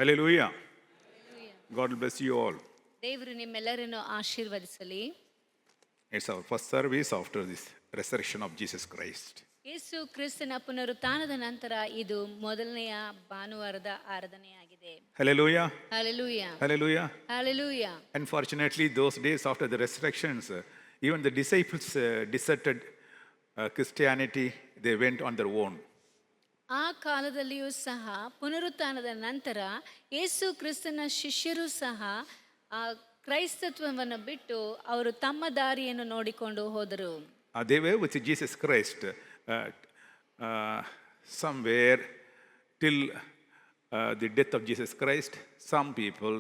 Hallelujah. God will bless you all. ದೇವರು ನಿಮ್ಮೆಲ್ಲರನ್ನು ಆಶೀರ್ವದಿಸಲಿ. It's our first service after this resurrection of Jesus Christ. ಯೇಸು ಕ್ರಿಸ್ತನ ಪುನರುತ್ಥಾನದ ನಂತರ ಇದು ಮೊದಲನೆಯ ಭಾನುವಾರದ ಆರಾಧನೆಯಾಗಿದೆ. Hallelujah. Hallelujah. Hallelujah. Hallelujah. Unfortunately, those days after the resurrections, even the disciples deserted Christianity. They went on their own. ಆ ಕಾಲದಲ್ಲಿಯೂ ಸಹ ಪುನರುತ್ಥಾನದ ನಂತರ ಯೇಸು ಕ್ರಿಸ್ತನ ಶಿಷ್ಯರು ಸಹ ಆ ಕ್ರೈಸ್ತತ್ವವನ್ನು ಬಿಟ್ಟು ಅವರು ತಮ್ಮ ದಾರಿಯನ್ನು ನೋಡಿಕೊಂಡು ಹೋದರು. They were with Jesus Christ somewhere till the death of Jesus Christ. Some people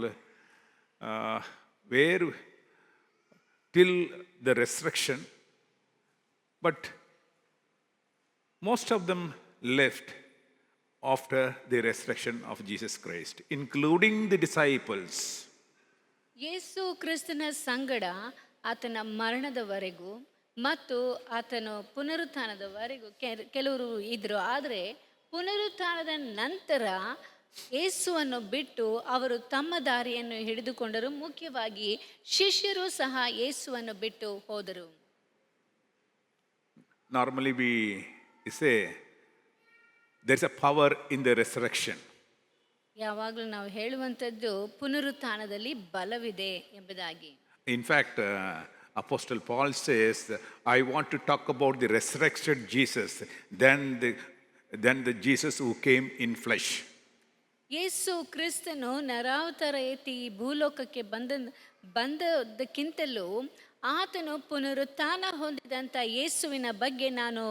were till the resurrection, but most of them left after the resurrection of Jesus Christ, including the disciples. ಯೇಸು ಕ್ರಿಸ್ತನ ಸಂಗಡ ಆತನ ಮರಣದವರೆಗೂ ಮತ್ತು ಆತನ ಪುನರುತ್ಥಾನದವರೆಗೂ ಕೆಲವರು ಇದ್ರು. ಆದರೆ ಪುನರುತ್ಥಾನದ ನಂತರ ಯೇಸುವನ್ನು ಬಿಟ್ಟು ಅವರು ತಮ್ಮ ದಾರಿಯನ್ನು ಹಿಡಿದುಕೊಂಡರು. ಮುಖ್ಯವಾಗಿ ಶಿಷ್ಯರು ಸಹ ಯೇಸುವನ್ನು ಬಿಟ್ಟು ಹೋದರು. Normally we say there's a power in the resurrection. ಯಾವಾಗಲೂ ನಾವು ಹೇಳುವಂಥದ್ದು ಪುನರುತ್ಥಾನದಲ್ಲಿ ಬಲವಿದೆ ಎಂಬುದಾಗಿ. In fact, Apostle Paul says, I want to talk about the resurrected Jesus, than the Jesus who came in flesh. ಯೇಸು ಕ್ರಿಸ್ತನು ನರಾವತಾರ ಎತ್ತಿ ಈ ಭೂಲೋಕಕ್ಕೆ ಬಂದದ್ದಕ್ಕಿಂತಲೂ ಆತನು ಪುನರುತ್ಥಾನ ಹೊಂದಿದಂಥ ಯೇಸುವಿನ ಬಗ್ಗೆ ನಾನು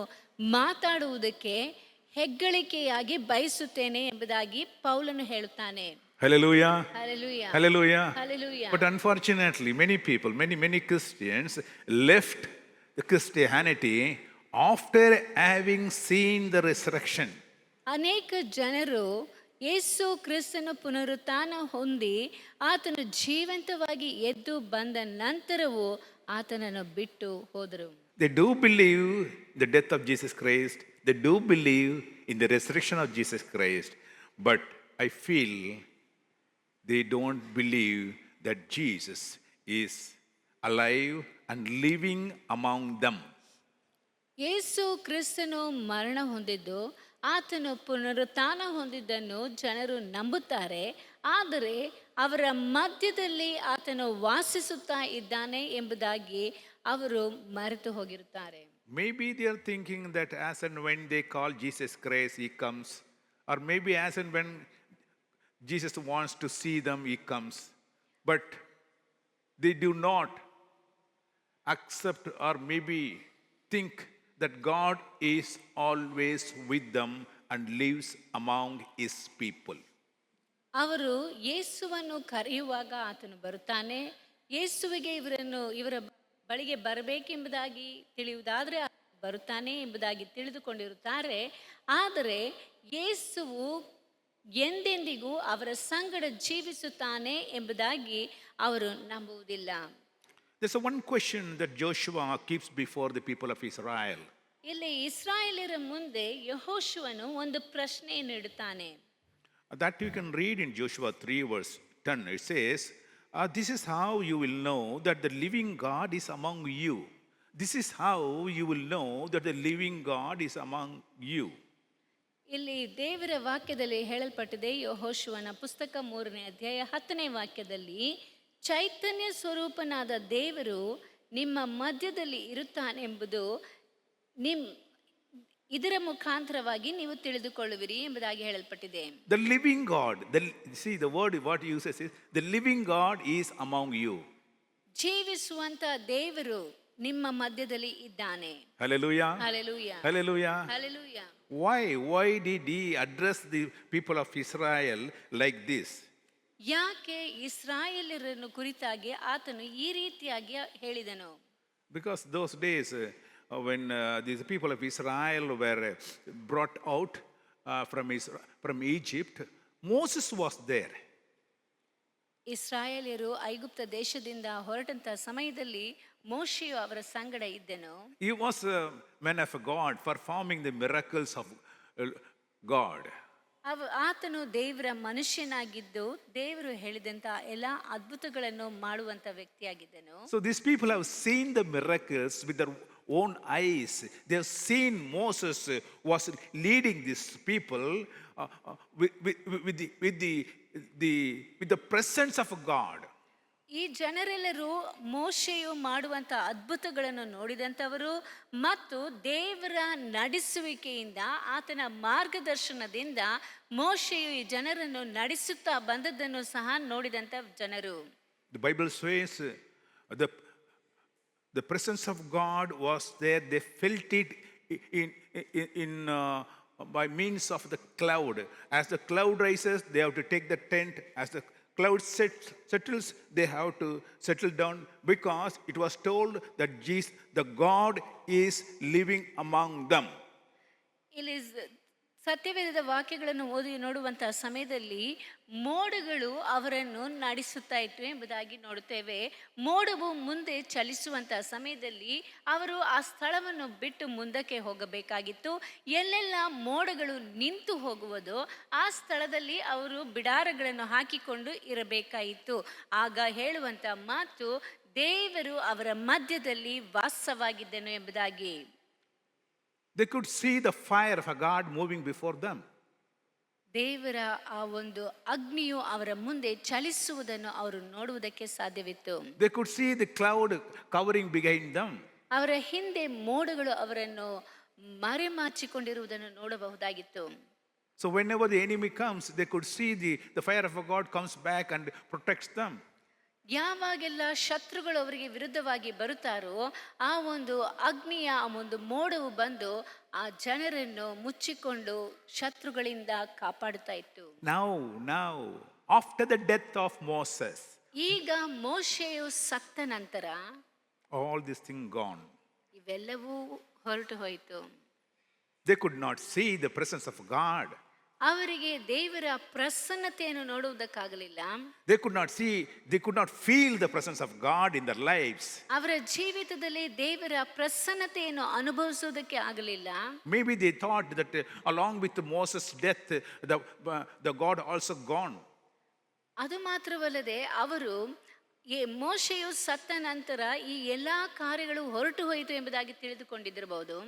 ಮಾತಾಡುವುದಕ್ಕೆ ಹೆಗ್ಗಳಿಕೆಯಾಗಿ ಬಯಸುತ್ತೇನೆ ಎಂಬುದಾಗಿ ಪೌಲನು ಹೇಳುತ್ತಾನೆ. Hallelujah. Hallelujah. Hallelujah. Hallelujah. But unfortunately, many people, many Christians left the Christianity after having seen the resurrection. ಅನೇಕ ಜನರು ಯೇಸು ಕ್ರಿಸ್ತನ ಪುನರುತ್ಥಾನ ಹೊಂದಿ ಆತನು ಜೀವಂತವಾಗಿ ಎದ್ದು ಬಂದ ನಂತರವೂ ಆತನನ್ನು ಬಿಟ್ಟು ಹೋದರು. They do believe the death of Jesus Christ. They do believe in the resurrection of Jesus Christ. But I feel they don't believe that Jesus is alive and living among them. ಯೇಸು ಕ್ರಿಸ್ತನು ಮರಣ ಹೊಂದಿದ್ದು ಆತನು ಪುನರುತ್ಥಾನ ಹೊಂದಿದ್ದನ್ನು ಜನರು ನಂಬುತ್ತಾರೆ. ಆದರೆ ಅವರ ಮಧ್ಯದಲ್ಲಿ ಆತನು ವಾಸಿಸುತ್ತಾ ಇದ್ದಾನೆ ಎಂಬುದಾಗಿ ಅವರು ಮರೆತು ಹೋಗಿರುತ್ತಾರೆ. Maybe they are thinking that as and when they call Jesus Christ, he comes. Or maybe as and when Jesus wants to see them, he comes. But they do not accept or maybe think that God is always with them and lives among his people. ಅವರು ಯೇಸುವನ್ನು ಕರೆಯುವಾಗ ಆತನು ಬರುತ್ತಾನೆ. ಯೇಸುವಿಗೆ ಇವರ ಬಳಿಗೆ ಬರಬೇಕೆಂಬುದಾಗಿ ತಿಳಿಯುವುದಾದರೆ ಬರುತ್ತಾನೆ ಎಂಬುದಾಗಿ ತಿಳಿದುಕೊಂಡಿರುತ್ತಾರೆ. ಆದರೆ ಯೇಸುವು ಎಂದೆಂದಿಗೂ ಅವರ ಸಂಗಡ ಜೀವಿಸುತ್ತಾನೆ ಎಂಬುದಾಗಿ ಅವರು ನಂಬುವುದಿಲ್ಲ. There's one question that Joshua keeps before the people of Israel. ಇಲ್ಲಿ ಇಸ್ರಾಯೇಲರ ಮುಂದೆ ಯೆಹೋಶುವನು ಒಂದು ಪ್ರಶ್ನೆಯನ್ನು ಇಡುತ್ತಾನೆ. That you can read in Joshua 3 verse 10. It says, this is how you will know that the living God is among you. This is how you will know that the living God is among you. ಇಲ್ಲಿ ದೇವರ ವಾಕ್ಯದಲ್ಲಿ ಹೇಳಲ್ಪಟ್ಟಿದೆ. ಯೆಹೋಶುವನ ಪುಸ್ತಕ 3ನೇ ಅಧ್ಯಾಯ 10ನೇ ವಾಕ್ಯದಲ್ಲಿ, ಚೈತನ್ಯ ಸ್ವರೂಪನಾದ ದೇವರು ನಿಮ್ಮ ಮಧ್ಯದಲ್ಲಿ ಇರುತ್ತಾನೆಂಬುದು ಇದರ ಮುಖಾಂತರವಾಗಿ ನೀವು ತಿಳಿದುಕೊಳ್ಳುವಿರಿ ಎಂಬುದಾಗಿ ಹೇಳಲ್ಪಟ್ಟಿದೆ. The living God, see the word what he uses is, the living God is among you. ಜೀವಿಸುವಂತ ದೇವರು ನಿಮ್ಮ ಮಧ್ಯದಲ್ಲಿ ಇದ್ದಾನೆ. Hallelujah. Hallelujah. Hallelujah. Hallelujah. Why did he address the people of Israel like this? ಯಾಕೆ ಇಸ್ರಾಯೇಲರನ್ನು ಕುರಿತಾಗಿ ಆತನು ಈ ರೀತಿಯಾಗಿ ಹೇಳಿದನು? Because those days when these people of Israel were brought out from Egypt, Moses was there. ಇಸ್ರಾಯೇಲರು ಐಗುಪ್ತ ದೇಶದಿಂದ ಹೊರಟಂತ ಸಮಯದಲ್ಲಿ ಮೋಶೆಯು ಅವರ ಸಂಗಡ ಇದ್ದನು. He was a man of God performing the miracles of God. ಆತನು ದೇವರ ಮನುಷ್ಯನಾಗಿದ್ದು ದೇವರು ಹೇಳಿದಂತ ಎಲ್ಲ ಅದ್ಭುತಗಳನ್ನು ಮಾಡುವಂತ ವ್ಯಕ್ತಿಯಾಗಿದ್ದನು. So these people have seen the miracles with their own eyes. They have seen Moses was leading these people with the presence of God. ಈ ಜನರೆಲ್ಲರೂ ಮೋಶೆಯು ಮಾಡುವಂತ ಅದ್ಭುತಗಳನ್ನು ನೋಡಿದಂಥವರು ಮತ್ತು ದೇವರ ನಡೆಸುವಿಕೆಯಿಂದ ಆತನ ಮಾರ್ಗದರ್ಶನದಿಂದ ಮೋಶೆಯು ಈ ಜನರನ್ನು ನಡೆಸುತ್ತಾ ಬಂದದ್ದನ್ನು ಸಹ ನೋಡಿದಂಥ ಜನರು. The Bible says the presence of God was there. They felt it in by means of the cloud. As the cloud rises, they have to take the tent. As the cloud settles, they have to settle down, because it was told that Jesus, the God, is living among them. ಇಲ್ಲಿ ಸತ್ಯವೇದದ ವಾಕ್ಯಗಳನ್ನು ಓದಿ ನೋಡುವಂತಹ ಸಮಯದಲ್ಲಿ ಮೋಡಗಳು ಅವರನ್ನು ನಡೆಸುತ್ತಾ ಇತ್ತು ಎಂಬುದಾಗಿ ನೋಡುತ್ತೇವೆ. ಮೋಡವು ಮುಂದೆ ಚಲಿಸುವಂತಹ ಸಮಯದಲ್ಲಿ ಅವರು ಆ ಸ್ಥಳವನ್ನು ಬಿಟ್ಟು ಮುಂದಕ್ಕೆ ಹೋಗಬೇಕಾಗಿತ್ತು. ಎಲ್ಲೆಲ್ಲ ಮೋಡಗಳು ನಿಂತು ಹೋಗುವುದೋ ಆ ಸ್ಥಳದಲ್ಲಿ ಅವರು ಬಿಡಾರಗಳನ್ನು ಹಾಕಿಕೊಂಡು ಇರಬೇಕಾಯಿತು. ಆಗ ಹೇಳುವಂತ ಮಾತು, ದೇವರು ಅವರ ಮಧ್ಯದಲ್ಲಿ ವಾಸವಾಗಿದ್ದನು ಎಂಬುದಾಗಿ. They could see the fire of God moving before them. ದೇವರ ಆ ಒಂದು ಅಗ್ನಿಯು ಅವರ ಮುಂದೆ ಚಲಿಸುವುದನ್ನು ಅವರು ನೋಡುವುದಕ್ಕೆ ಸಾಧ್ಯವಿತ್ತು. They could see the cloud covering behind them. ಅವರ ಹಿಂದೆ ಮೋಡಗಳು ಅವರನ್ನು ಮರೆಮಾಚಿಕೊಂಡಿರುವುದನ್ನು ನೋಡಬಹುದಾಗಿತ್ತು. So whenever the enemy comes, they could see the fire of God comes back and protects them. ಯಾವಾಗೆಲ್ಲ ಶತ್ರುಗಳು ಅವರಿಗೆ ವಿರುದ್ಧವಾಗಿ ಬರುತ್ತಾರೋ ಆ ಒಂದು ಅಗ್ನಿಯ ಆ ಒಂದು ಮೋಡವು ಬಂದು ಆ ಜನರನ್ನು ಮುಚ್ಚಿಕೊಂಡು ಶತ್ರುಗಳಿಂದ ಕಾಪಾಡುತ್ತಾ ಇತ್ತು. Now, after the death of Moses, ಈಗ ಮೋಶೆಯು ಸತ್ತ ನಂತರ all this thing gone. ಇವೆಲ್ಲವೂ ಹೊರಟು ಹೋಯಿತು. They could not see the presence of God. ಅವರಿಗೆ ದೇವರ ಪ್ರಸನ್ನತೆಯನ್ನು ನೋಡುವುದಕ್ಕಾಗಲಿಲ್ಲ. They could not feel the presence of God in their lives. ಅವರ ಜೀವಿತದಲ್ಲಿ ದೇವರ ಪ್ರಸನ್ನತೆಯನ್ನು ಅನುಭವಿಸುವುದಕ್ಕೆ ಆಗಲಿಲ್ಲ. Maybe they thought that along with Moses' death, the God also gone. ಅದು ಮಾತ್ರವಲ್ಲದೆ ಅವರು ಮೋಶೆಯು ಸತ್ತ ನಂತರ ಈ ಎಲ್ಲಾ ಕಾರ್ಯಗಳು ಹೊರಟು ಹೋಯಿತು ಎಂಬುದಾಗಿ ತಿಳಿದುಕೊಂಡಿದ್ದಿರಬಹುದು.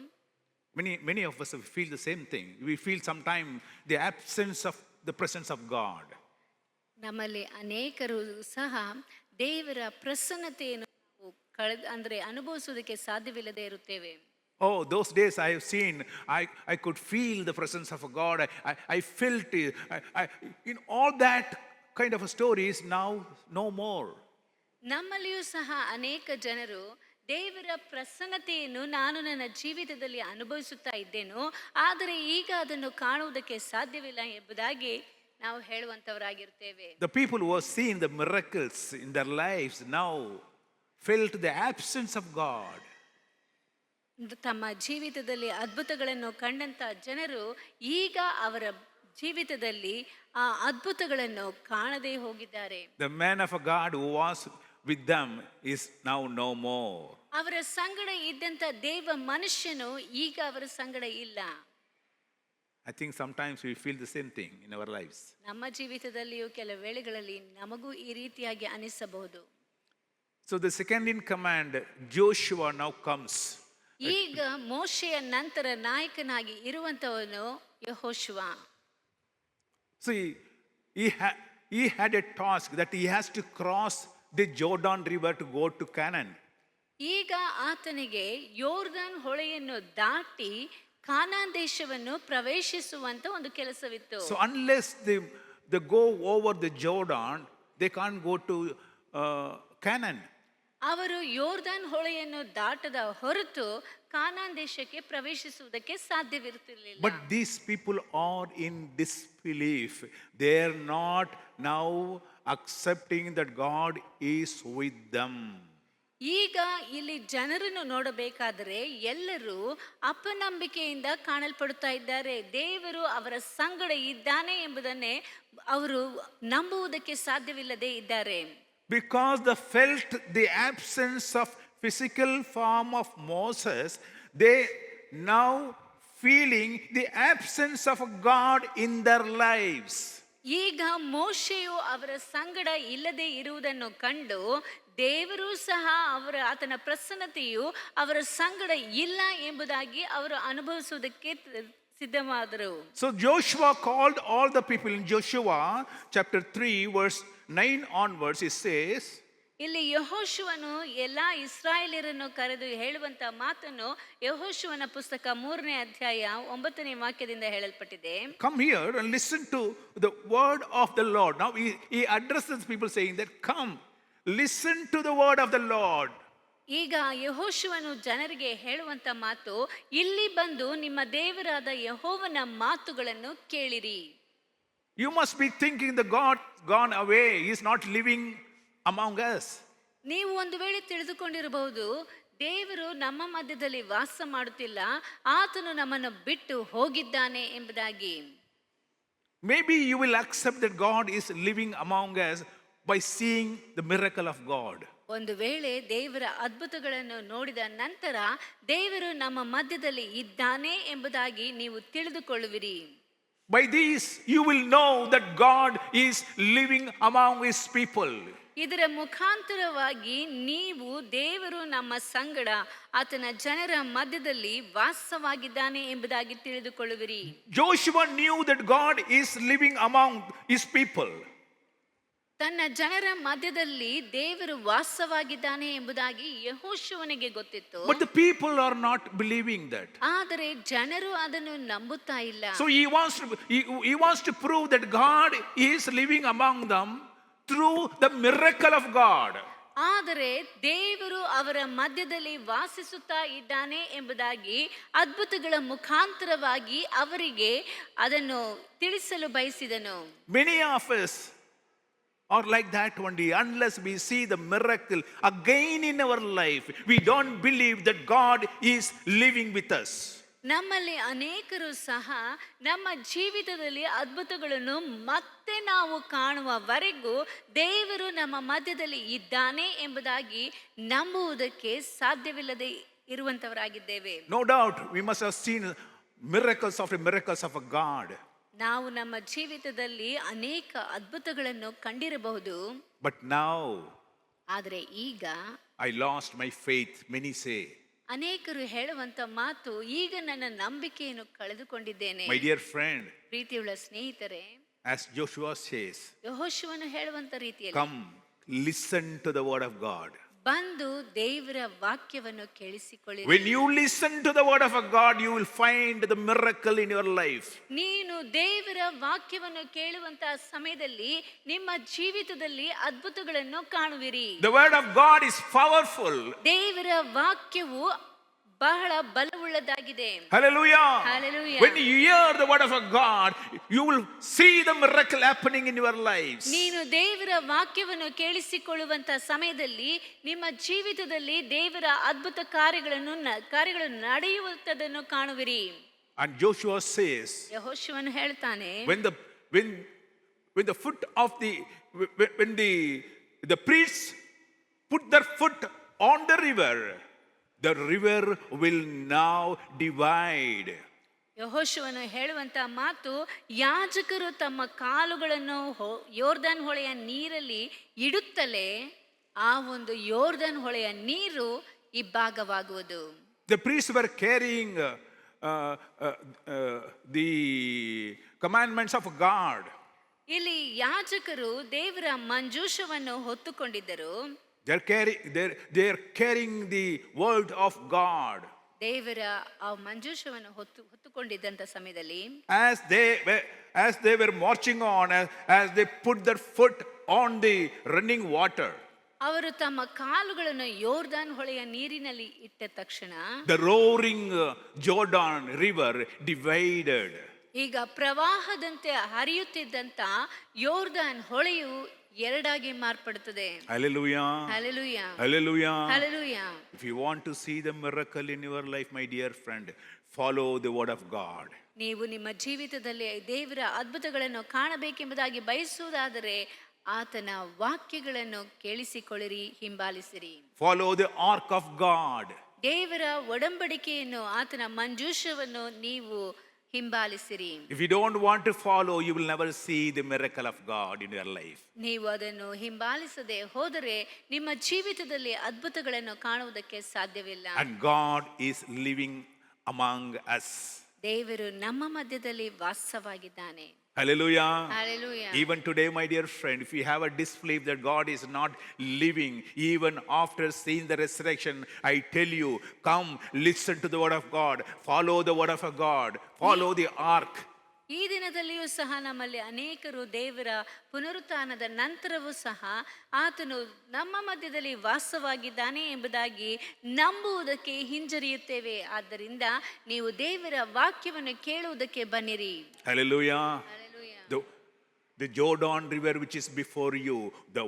Many of us feel the same thing. We feel sometimes the absence of the presence of God. ನಮ್ಮಲ್ಲಿ ಅನೇಕರು ಸಹ ದೇವರ ಪ್ರಸನ್ನತೆಯನ್ನು ಅಂದರೆ ಅನುಭವಿಸುವುದಕ್ಕೆ ಸಾಧ್ಯವಿಲ್ಲದೆ ಇರುತ್ತೇವೆ. Oh, those days I have seen, I could feel the presence of God. I felt it. In all that kind of stories, now no more. ನಮ್ಮಲ್ಲಿಯೂ ಸಹ ಅನೇಕ ಜನರು ದೇವರ ಪ್ರಸನ್ನತೆಯನ್ನು ನಾನು ನನ್ನ ಜೀವಿತದಲ್ಲಿ ಅನುಭವಿಸುತ್ತಾ ಇದ್ದೇನೋ, ಆದರೆ ಈಗ ಅದನ್ನು ಕಾಣುವುದಕ್ಕೆ ಸಾಧ್ಯವಿಲ್ಲ ಎಂಬುದಾಗಿ ನಾವು ಹೇಳುವಂತವರಾಗಿರ್ತೇವೆ. The people who have seen the miracles in their lives now felt the absence of God. ತಮ್ಮ ಜೀವಿತದಲ್ಲಿ ಅದ್ಭುತಗಳನ್ನು ಕಂಡಂತ ಜನರು ಈಗ ಅವರ ಜೀವಿತದಲ್ಲಿ ಆ ಅದ್ಭುತಗಳನ್ನು ಕಾಣದೇ ಹೋಗಿದ್ದಾರೆ. The man of God who was with them is now no more. ಅವರ ಸಂಗಡ ಇದ್ದಂತ ದೇವ ಮನುಷ್ಯನು ಈಗ ಅವರ ಸಂಗಡ ಇಲ್ಲ. I think sometimes we feel the same thing in our lives. ನಮ್ಮ ಜೀವಿತದಲ್ಲಿಯೂ ಕೆಲವು ವೇಳೆಗಳಲ್ಲಿ ನಮಗೂ ಈ ರೀತಿಯಾಗಿ ಅನಿಸಬಹುದು. So the second in command, Joshua, now comes. ಈಗ ಮೋಶೆಯ ನಂತರ ನಾಯಕನಾಗಿ ಇರುವಂತವನು ಯೆಹೋಶುವ. See, he had a task that he has to cross the Jordan River to go to Canaan. ಈಗ ಆತನಿಗೆ ಯೋರ್ದಾನ್ ಹೊಳೆಯನ್ನು ದಾಟಿ ಕಾನಾನ್ ದೇಶವನ್ನು ಪ್ರವೇಶಿಸುವಂತ ಒಂದು ಕೆಲಸವಿತ್ತು. So unless they go over the Jordan, they can't go to Canaan. ಅವರು ಯೋರ್ದಾನ್ ಹೊಳೆಯನ್ನು ದಾಟದ ಹೊರತು ಕಾನಾನ್ ದೇಶಕ್ಕೆ ಪ್ರವೇಶಿಸುವುದಕ್ಕೆ ಸಾಧ್ಯವಿರುತ್ತಿರಲಿಲ್ಲ. But these people are in disbelief. They are not now accepting that God is with them. ಈಗ ಇಲ್ಲಿ ಜನರನ್ನು ನೋಡಬೇಕಾದರೆ ಎಲ್ಲರೂ ಅಪನಂಬಿಕೆಯಿಂದ ಕಾಣಲ್ಪಡುತ್ತಾ ಇದ್ದಾರೆ. ದೇವರು ಅವರ ಸಂಗಡ ಇದ್ದಾನೆ ಎಂಬುದನ್ನೇ ಅವರು ನಂಬುವುದಕ್ಕೆ ಸಾಧ್ಯವಿಲ್ಲದೆ ಇದ್ದಾರೆ. Because they felt the absence of physical form of Moses, they now feeling the absence of God in their lives. ಈಗ ಮೋಶೆಯು ಅವರ ಸಂಗಡ ಇಲ್ಲದೆ ಇರುವುದನ್ನು ಕಂಡು ದೇವರು ಸಹ ಆತನ ಪ್ರಸನ್ನತೆಯು ಅವರ ಸಂಗಡ ಇಲ್ಲ ಎಂಬುದಾಗಿ ಅವರು ಅನುಭವಿಸುವುದಕ್ಕೆ ಸಿದ್ಧವಾದರು. So Joshua called all the people in Joshua chapter 3 verse 9 onwards. It says, ಇಲ್ಲಿ ಯೆಹೋಶುವನು ಎಲ್ಲಾ ಇಸ್ರಾಯೇಲ್ಯರನ್ನು ಕರೆದು ಹೇಳುವಂತ ಮಾತನ್ನು ಯೆಹೋಶುವನ ಪುಸ್ತಕ 3ನೇ ಅಧ್ಯಾಯ 9ನೇ ವಾಕ್ಯದಿಂದ ಹೇಳಲ್ಪಟ್ಟಿದೆ. come here and listen to the word of the Lord. Now he addresses people saying that, come, listen to the word of the Lord. ಈಗ ಯೆಹೋಶುವನು ಜನರಿಗೆ ಹೇಳುವಂತ ಮಾತು, ಇಲ್ಲಿ ಬಂದು ನಿಮ್ಮ ದೇವರಾದ ಯೆಹೋವನ ಮಾತುಗಳನ್ನು ಕೇಳಿರಿ. You must be thinking the God gone away. He is not living among us. ನೀವು ಒಂದು ವೇಳೆ ತಿಳಿದುಕೊಂಡಿರಬಹುದು, ದೇವರು ನಮ್ಮ ಮಧ್ಯದಲ್ಲಿ ವಾಸ ಮಾಡುತ್ತಿಲ್ಲ, ಆತನು ನಮ್ಮನ್ನು ಬಿಟ್ಟು ಹೋಗಿದ್ದಾನೆ ಎಂಬುದಾಗಿ. Maybe you will accept that God is living among us by seeing the miracle of God. ಒಂದು ವೇಳೆ ದೇವರ ಅದ್ಭುತಗಳನ್ನು ನೋಡಿದ ನಂತರ ದೇವರು ನಮ್ಮ ಮಧ್ಯದಲ್ಲಿ ಇದ್ದಾನೆ ಎಂಬುದಾಗಿ ನೀವು ತಿಳಿದುಕೊಳ್ಳುವಿರಿ. By this you will know that God is living among his people. ಇದರ ಮುಖಾಂತರವಾಗಿ ನೀವು ದೇವರು ನಮ್ಮ ಸಂಗಡ ಆತನ ಜನರ ಮಧ್ಯದಲ್ಲಿ ವಾಸವಾಗಿದ್ದಾನೆ ಎಂಬುದಾಗಿ ತಿಳಿದುಕೊಳ್ಳುವಿರಿ. Joshua knew that God is living among his people. ತನ್ನ ಜನರ ಮಧ್ಯದಲ್ಲಿ ದೇವರು ವಾಸವಾಗಿದ್ದಾನೆ ಎಂಬುದಾಗಿ ಯೆಹೋಶುವನಿಗೆ ಗೊತ್ತಿತ್ತು. But the people are not believing that. ಆದರೆ ಜನರು ಅದನ್ನು ನಂಬುತ್ತಾ ಇಲ್ಲ. So he wants to prove that God is living among them through the miracle of God. ಆದರೆ ದೇವರು ಅವರ ಮಧ್ಯದಲ್ಲಿ ವಾಸಿಸುತ್ತಾ ಇದ್ದಾನೆ ಎಂಬುದಾಗಿ ಅದ್ಭುತಗಳ ಮುಖಾಂತರವಾಗಿ ಅವರಿಗೆ ಅದನ್ನು ತಿಳಿಸಲು ಬಯಸಿದನು. Many of us are like that only. Unless we see the miracle again in our life, we don't believe that God is living with us. ನಮ್ಮಲ್ಲಿ ಅನೇಕರು ಸಹ ನಮ್ಮ ಜೀವಿತದಲ್ಲಿ ಅದ್ಭುತಗಳನ್ನು ಮತ್ತೆ ನಾವು ಕಾಣುವವರೆಗೂ ದೇವರು ನಮ್ಮ ಮಧ್ಯದಲ್ಲಿ ಇದ್ದಾನೆ ಎಂಬುದಾಗಿ ನಂಬುವುದಕ್ಕೆ ಸಾಧ್ಯವಿಲ್ಲದೆ ಇರುವಂತವರಾಗಿದ್ದೇವೆ. No doubt we must have seen miracles after miracles of a God. ನಾವು ನಮ್ಮ ಜೀವಿತದಲ್ಲಿ ಅನೇಕ ಅದ್ಭುತಗಳನ್ನು ಕಂಡಿರಬಹುದು. But now ಆದರೆ ಈಗ I lost my faith, many say. ಅನೇಕರು ಹೇಳುವಂತ ಮಾತು, ಈಗ ನನ್ನ ನಂಬಿಕೆಯನ್ನು ಕಳೆದುಕೊಂಡಿದ್ದೇನೆ. My dear friend, ಪ್ರೀತಿಯುಳ್ಳ ಸ್ನೇಹಿತರೆ, as Joshua says, ಯೆಹೋಶುವನು ಹೇಳುವಂತ ರೀತಿಯಲ್ಲಿ, come, listen to the word of God. ಬಂದು ದೇವರ ವಾಕ್ಯವನ್ನು ಕೇಳಿಸಿಕೊಳ್ಳಿರಿ. When you listen to the word of God, you will find the miracle in your life. ನೀನು ದೇವರ ವಾಕ್ಯವನ್ನು ಕೇಳುವಂತಹ ಸಮಯದಲ್ಲಿ ನಿಮ್ಮ ಜೀವಿತದಲ್ಲಿ ಅದ್ಭುತಗಳನ್ನು ಕಾಣುವಿರಿ. The word of God is powerful. ದೇವರ ವಾಕ್ಯವು ಬಹಳ ಬಲವುಳ್ಳದಾಗಿದೆ. Hallelujah. Hallelujah. When you hear the word of God, you will see the miracle happening in your lives. ನೀನು ದೇವರ ವಾಕ್ಯವನ್ನು ಕೇಳಿಸಿಕೊಳ್ಳುವಂತ ಸಮಯದಲ್ಲಿ ನಿಮ್ಮ ಜೀವಿತದಲ್ಲಿ ದೇವರ ಅದ್ಭುತ ಕಾರ್ಯಗಳು ನಡೆಯುವುದನ್ನು ಕಾಣುವಿರಿ. And Joshua says, ಯೆಹೋಶುವನು ಹೇಳ್ತಾನೆ, when the foot of when the priests put their foot on the river will now divide. ಯೆಹೋಶುವನು ಹೇಳುವಂತ ಮಾತು, ಯಾಜಕರು ತಮ್ಮ ಕಾಲುಗಳನ್ನು ಯೋರ್ದನ್ ಹೊಳೆಯ ನೀರಲ್ಲಿ ಇಡುತ್ತಲೇ ಆ ಒಂದು ಯೋರ್ದನ್ ಹೊಳೆಯ ನೀರು ಇಬ್ಬಾಗವಾಗುವುದು. The priests were carrying the commandments of God. ಇಲ್ಲಿ ಯಾಜಕರು ದೇವರ ಮಂಜೂಷವನ್ನು ಹೊತ್ತುಕೊಂಡಿದ್ದರು. They're carrying the word of God. ದೇವರ ಆ ಮಂಜೂಷವನ್ನು ಹೊತ್ತುಕೊಂಡಿದ್ದಂತ ಸಮಯದಲ್ಲಿ as they were marching on, as they put their foot on the running water, ಅವರು ತಮ್ಮ ಕಾಲುಗಳನ್ನು ಯೋರ್ದಾನ್ ಹೊಳೆಯ ನೀರಿನಲ್ಲಿ ಇಟ್ಟ ತಕ್ಷಣ the roaring Jordan river divided. ಈಗ ಪ್ರವಾಹದಂತೆ ಹರಿಯುತ್ತಿದ್ದಂತ ಯೋರ್ದಾನ್ ಹೊಳೆಯು ಎರಡಾಗಿ ಮಾರ್ಪಡುತ್ತದೆ. Hallelujah. Hallelujah. Hallelujah. Hallelujah. If you want to see the miracle in your life, my dear friend, follow the word of God. ನೀವು ನಿಮ್ಮ ಜೀವಿತದಲ್ಲಿ ದೇವರ ಅದ್ಭುತಗಳನ್ನು ಕಾಣಬೇಕೆಂಬುದಾಗಿ ಬಯಸುವುದಾದರೆ ಆತನ ವಾಕ್ಯಗಳನ್ನು ಕೇಳಿಸಿಕೊಳ್ಳಿರಿ, ಹಿಂಬಾಲಿಸಿರಿ. Follow the ark of God. ದೇವರ ಒಡಂಬಡಿಕೆಯನ್ನು ಆತನ ಮಂಜೂಷವನ್ನು ನೀವು ಹಿಂಬಾಲಿಸಿರಿ. If you don't want to follow, you will never see the miracle of God in your life. ನೀವು ಅದನ್ನು ಹಿಂಬಾಲಿಸದೆ ಹೋದರೆ ನಿಮ್ಮ ಜೀವಿತದಲ್ಲಿ ಅದ್ಭುತಗಳನ್ನು ಕಾಣುವುದಕ್ಕೆ ಸಾಧ್ಯವಿಲ್ಲ. And God is living among us. ದೇವರು ನಮ್ಮ ಮಧ್ಯದಲ್ಲಿ ವಾಸವಾಗಿದ್ದಾನೆ. Hallelujah. Hallelujah. Even today, my dear friend, if you have a disbelief that God is not living even after seeing the resurrection, I tell you, come listen to the word of God, follow the word of God, follow the ark. ಈ ದಿನದಲ್ಲಿಯೂ ಸಹ ನಮ್ಮಲ್ಲಿ ಅನೇಕರು ದೇವರ ಪುನರುತ್ಥಾನದ ನಂತರವೂ ಸಹ ಆತನು ನಮ್ಮ ಮಧ್ಯದಲ್ಲಿ ವಾಸವಾಗಿದ್ದಾನೆ ಎಂಬುದಾಗಿ ನಂಬುವುದಕ್ಕೆ ಹಿಂಜರಿಯುತ್ತೇವೆ. ಆದ್ದರಿಂದ ನೀವು ದೇವರ ವಾಕ್ಯವನ್ನು ಕೇಳುವುದಕ್ಕೆ ಬನ್ನಿರಿ. Hallelujah. The Jordan river which is before you, the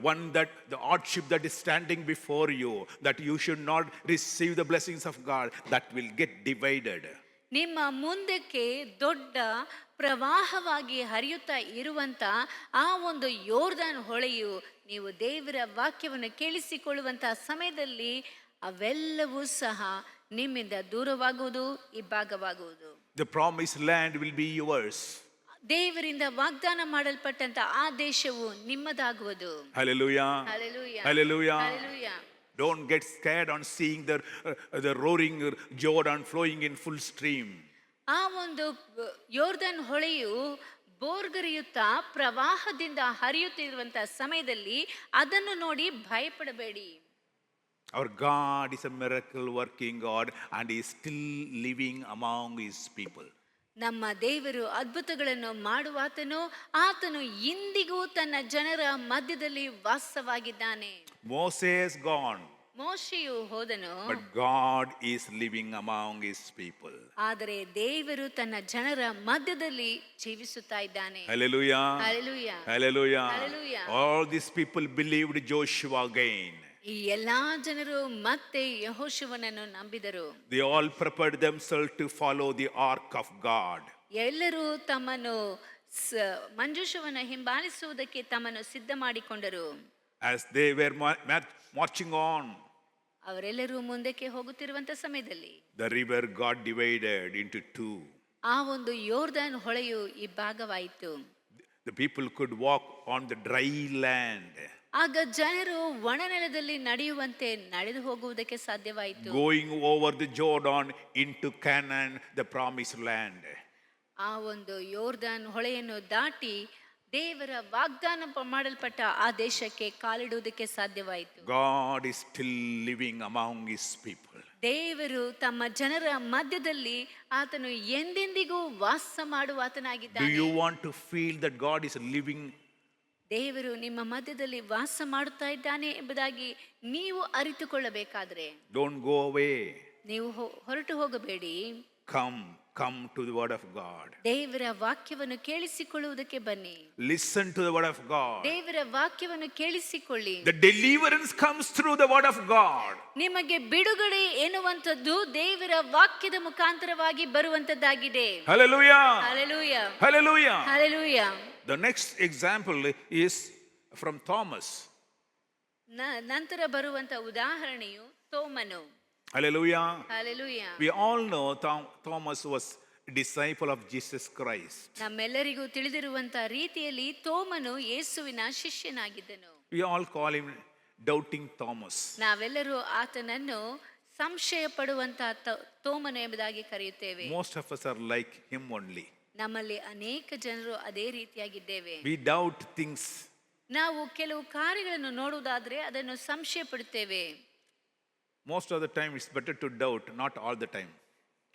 hardship that is standing before you, that you should not receive the blessings of God, that will get divided. ನಿಮ್ಮ ಮುಂದಕ್ಕೆ ದೊಡ್ಡ ಪ್ರವಾಹವಾಗಿ ಹರಿಯುತ್ತಾ ಇರುವಂತ ಆ ಒಂದು ಯೋರ್ದಾನ್ ಹೊಳೆಯು ನೀವು ದೇವರ ವಾಕ್ಯವನ್ನು ಕೇಳಿಸಿಕೊಳ್ಳುವಂತಹ ಸಮಯದಲ್ಲಿ ಅವೆಲ್ಲವೂ ಸಹ ನಿಮ್ಮಿಂದ ದೂರವಾಗುವುದು, ಇಬ್ಬಾಗವಾಗುವುದು. The promised land will be yours. ದೇವರಿಂದ ವಾಗ್ದಾನ ಮಾಡಲ್ಪಟ್ಟಂತ ಆ ದೇಶವು ನಿಮ್ಮದಾಗುವುದು. Hallelujah. Hallelujah. Hallelujah. Hallelujah. Don't get scared on seeing the roaring Jordan flowing in full stream. ಆ ಒಂದು ಯೋರ್ದನ್ ಹೊಳೆಯು ಬೋರ್ಗರಿಯುತ್ತಾ ಪ್ರವಾಹದಿಂದ ಹರಿಯುತ್ತಿರುವಂತಹ ಸಮಯದಲ್ಲಿ ಅದನ್ನು ನೋಡಿ ಭಯಪಡಬೇಡಿ. Our God is a miracle working God and he is still living among his people. ನಮ್ಮ ದೇವರು ಅದ್ಭುತಗಳನ್ನು ಮಾಡುವಾತನು, ಆತನು ಇಂದಿಗೂ ತನ್ನ ಜನರ ಮಧ್ಯದಲ್ಲಿ ವಾಸವಾಗಿದ್ದಾನೆ. Moses gone, ಮೋಶೆಯು ಹೋದನು, but God is living among his people. ಆದರೆ ದೇವರು ತನ್ನ ಜನರ ಮಧ್ಯದಲ್ಲಿ ಜೀವಿಸುತ್ತಾ ಇದ್ದಾನೆ. Hallelujah. Hallelujah. Hallelujah. Hallelujah. All these people believed Joshua again. ಈ ಎಲ್ಲಾ ಜನರು ಮತ್ತೆ ಯೆಹೋಶುವನನ್ನು ನಂಬಿದರು. They all prepared themselves to follow the ark of God. ಎಲ್ಲರೂ ತಮ್ಮನ್ನು ಮಂಜೂಷವನ್ನು ಹಿಂಬಾಲಿಸುವುದಕ್ಕೆ ತಮ್ಮನ್ನು ಸಿದ್ಧ ಮಾಡಿಕೊಂಡರು. As they were marching on, ಅವರೆಲ್ಲರೂ ಮುಂದಕ್ಕೆ ಹೋಗುತ್ತಿರುವಂತ ಸಮಯದಲ್ಲಿ the river got divided into two. ಆ ಒಂದು ಯೋರ್ದನ್ ಹೊಳೆಯು ಇಬ್ಬಾಗವಾಯಿತು. The people could walk on the dry land. ಆಗ ಜನರು ಒಣನೆಲದಲ್ಲಿ ನಡೆಯುವಂತೆ ನಡೆದು ಹೋಗುವುದಕ್ಕೆ ಸಾಧ್ಯವಾಯಿತು. Going over the Jordan into Canaan, the promised land. ಆ ಒಂದು ಯೋರ್ದನ್ ಹೊಳೆಯನ್ನು ದಾಟಿ ದೇವರ ವಾಗ್ದಾನ ಮಾಡಲ್ಪಟ್ಟ ಆ ದೇಶಕ್ಕೆ ಕಾಲಿಡುವುದಕ್ಕೆ ಸಾಧ್ಯವಾಯಿತು. God is still living among his people. ದೇವರು ತಮ್ಮ ಜನರ ಮಧ್ಯದಲ್ಲಿ ಆತನು ಎಂದೆಂದಿಗೂ ವಾಸ ಮಾಡುವ ಆತನಾಗಿದ್ದಾನೆ. Do you want to feel that God is living? ದೇವರು ನಿಮ್ಮ ಮಧ್ಯದಲ್ಲಿ ವಾಸ ಮಾಡುತ್ತಾ ಇದ್ದಾನೆ ಎಂಬುದಾಗಿ ನೀವು ಅರಿತುಕೊಳ್ಳಬೇಕಾದ್ರೆ, Don't go away. ನೀವು ಹೊರಟು ಹೋಗಬೇಡಿ. Come to the word of God. ದೇವರ ವಾಕ್ಯವನ್ನು ಕೇಳಿಸಿಕೊಳ್ಳುವುದಕ್ಕೆ ಬನ್ನಿ. Listen to the word of God. ದೇವರ ವಾಕ್ಯವನ್ನು ಕೇಳಿಸಿಕೊಳ್ಳಿ. The deliverance comes through the word of God. ನಿಮಗೆ ಬಿಡುಗಡೆ ಎನ್ನುವಂಥದ್ದು ದೇವರ ವಾಕ್ಯದ ಮುಖಾಂತರವಾಗಿ ಬರುವಂತದ್ದಾಗಿದೆ. Hallelujah. Hallelujah. Hallelujah. Hallelujah. The next example is from Thomas. ನಂತರ ಬರುವಂತ ಉದಾಹರಣೆಯು ತೋಮನು. Hallelujah. Hallelujah. We all know Thomas was a disciple of Jesus Christ. ನಮ್ಮೆಲ್ಲರಿಗೂ ತಿಳಿದಿರುವಂತ ರೀತಿಯಲ್ಲಿ ತೋಮನು ಯೇಸುವಿನ ಶಿಷ್ಯನಾಗಿದ್ದನು. We all call him doubting Thomas. ನಾವೆಲ್ಲರೂ ಆತನನ್ನು ಸಂಶಯ ಪಡುವಂತ ತೋಮನು ಎಂಬುದಾಗಿ ಕರೆಯುತ್ತೇವೆ. Most of us are like him only. ನಮ್ಮಲ್ಲಿ ಅನೇಕ ಜನರು ಅದೇ ರೀತಿಯಾಗಿದ್ದೇವೆ. We doubt things. ನಾವು ಕೆಲವು ಕಾರ್ಯಗಳನ್ನು ನೋಡುವುದಾದ್ರೆ ಅದನ್ನು ಸಂಶಯ ಪಡುತ್ತೇವೆ. Most of the time it's better to doubt, not all the time.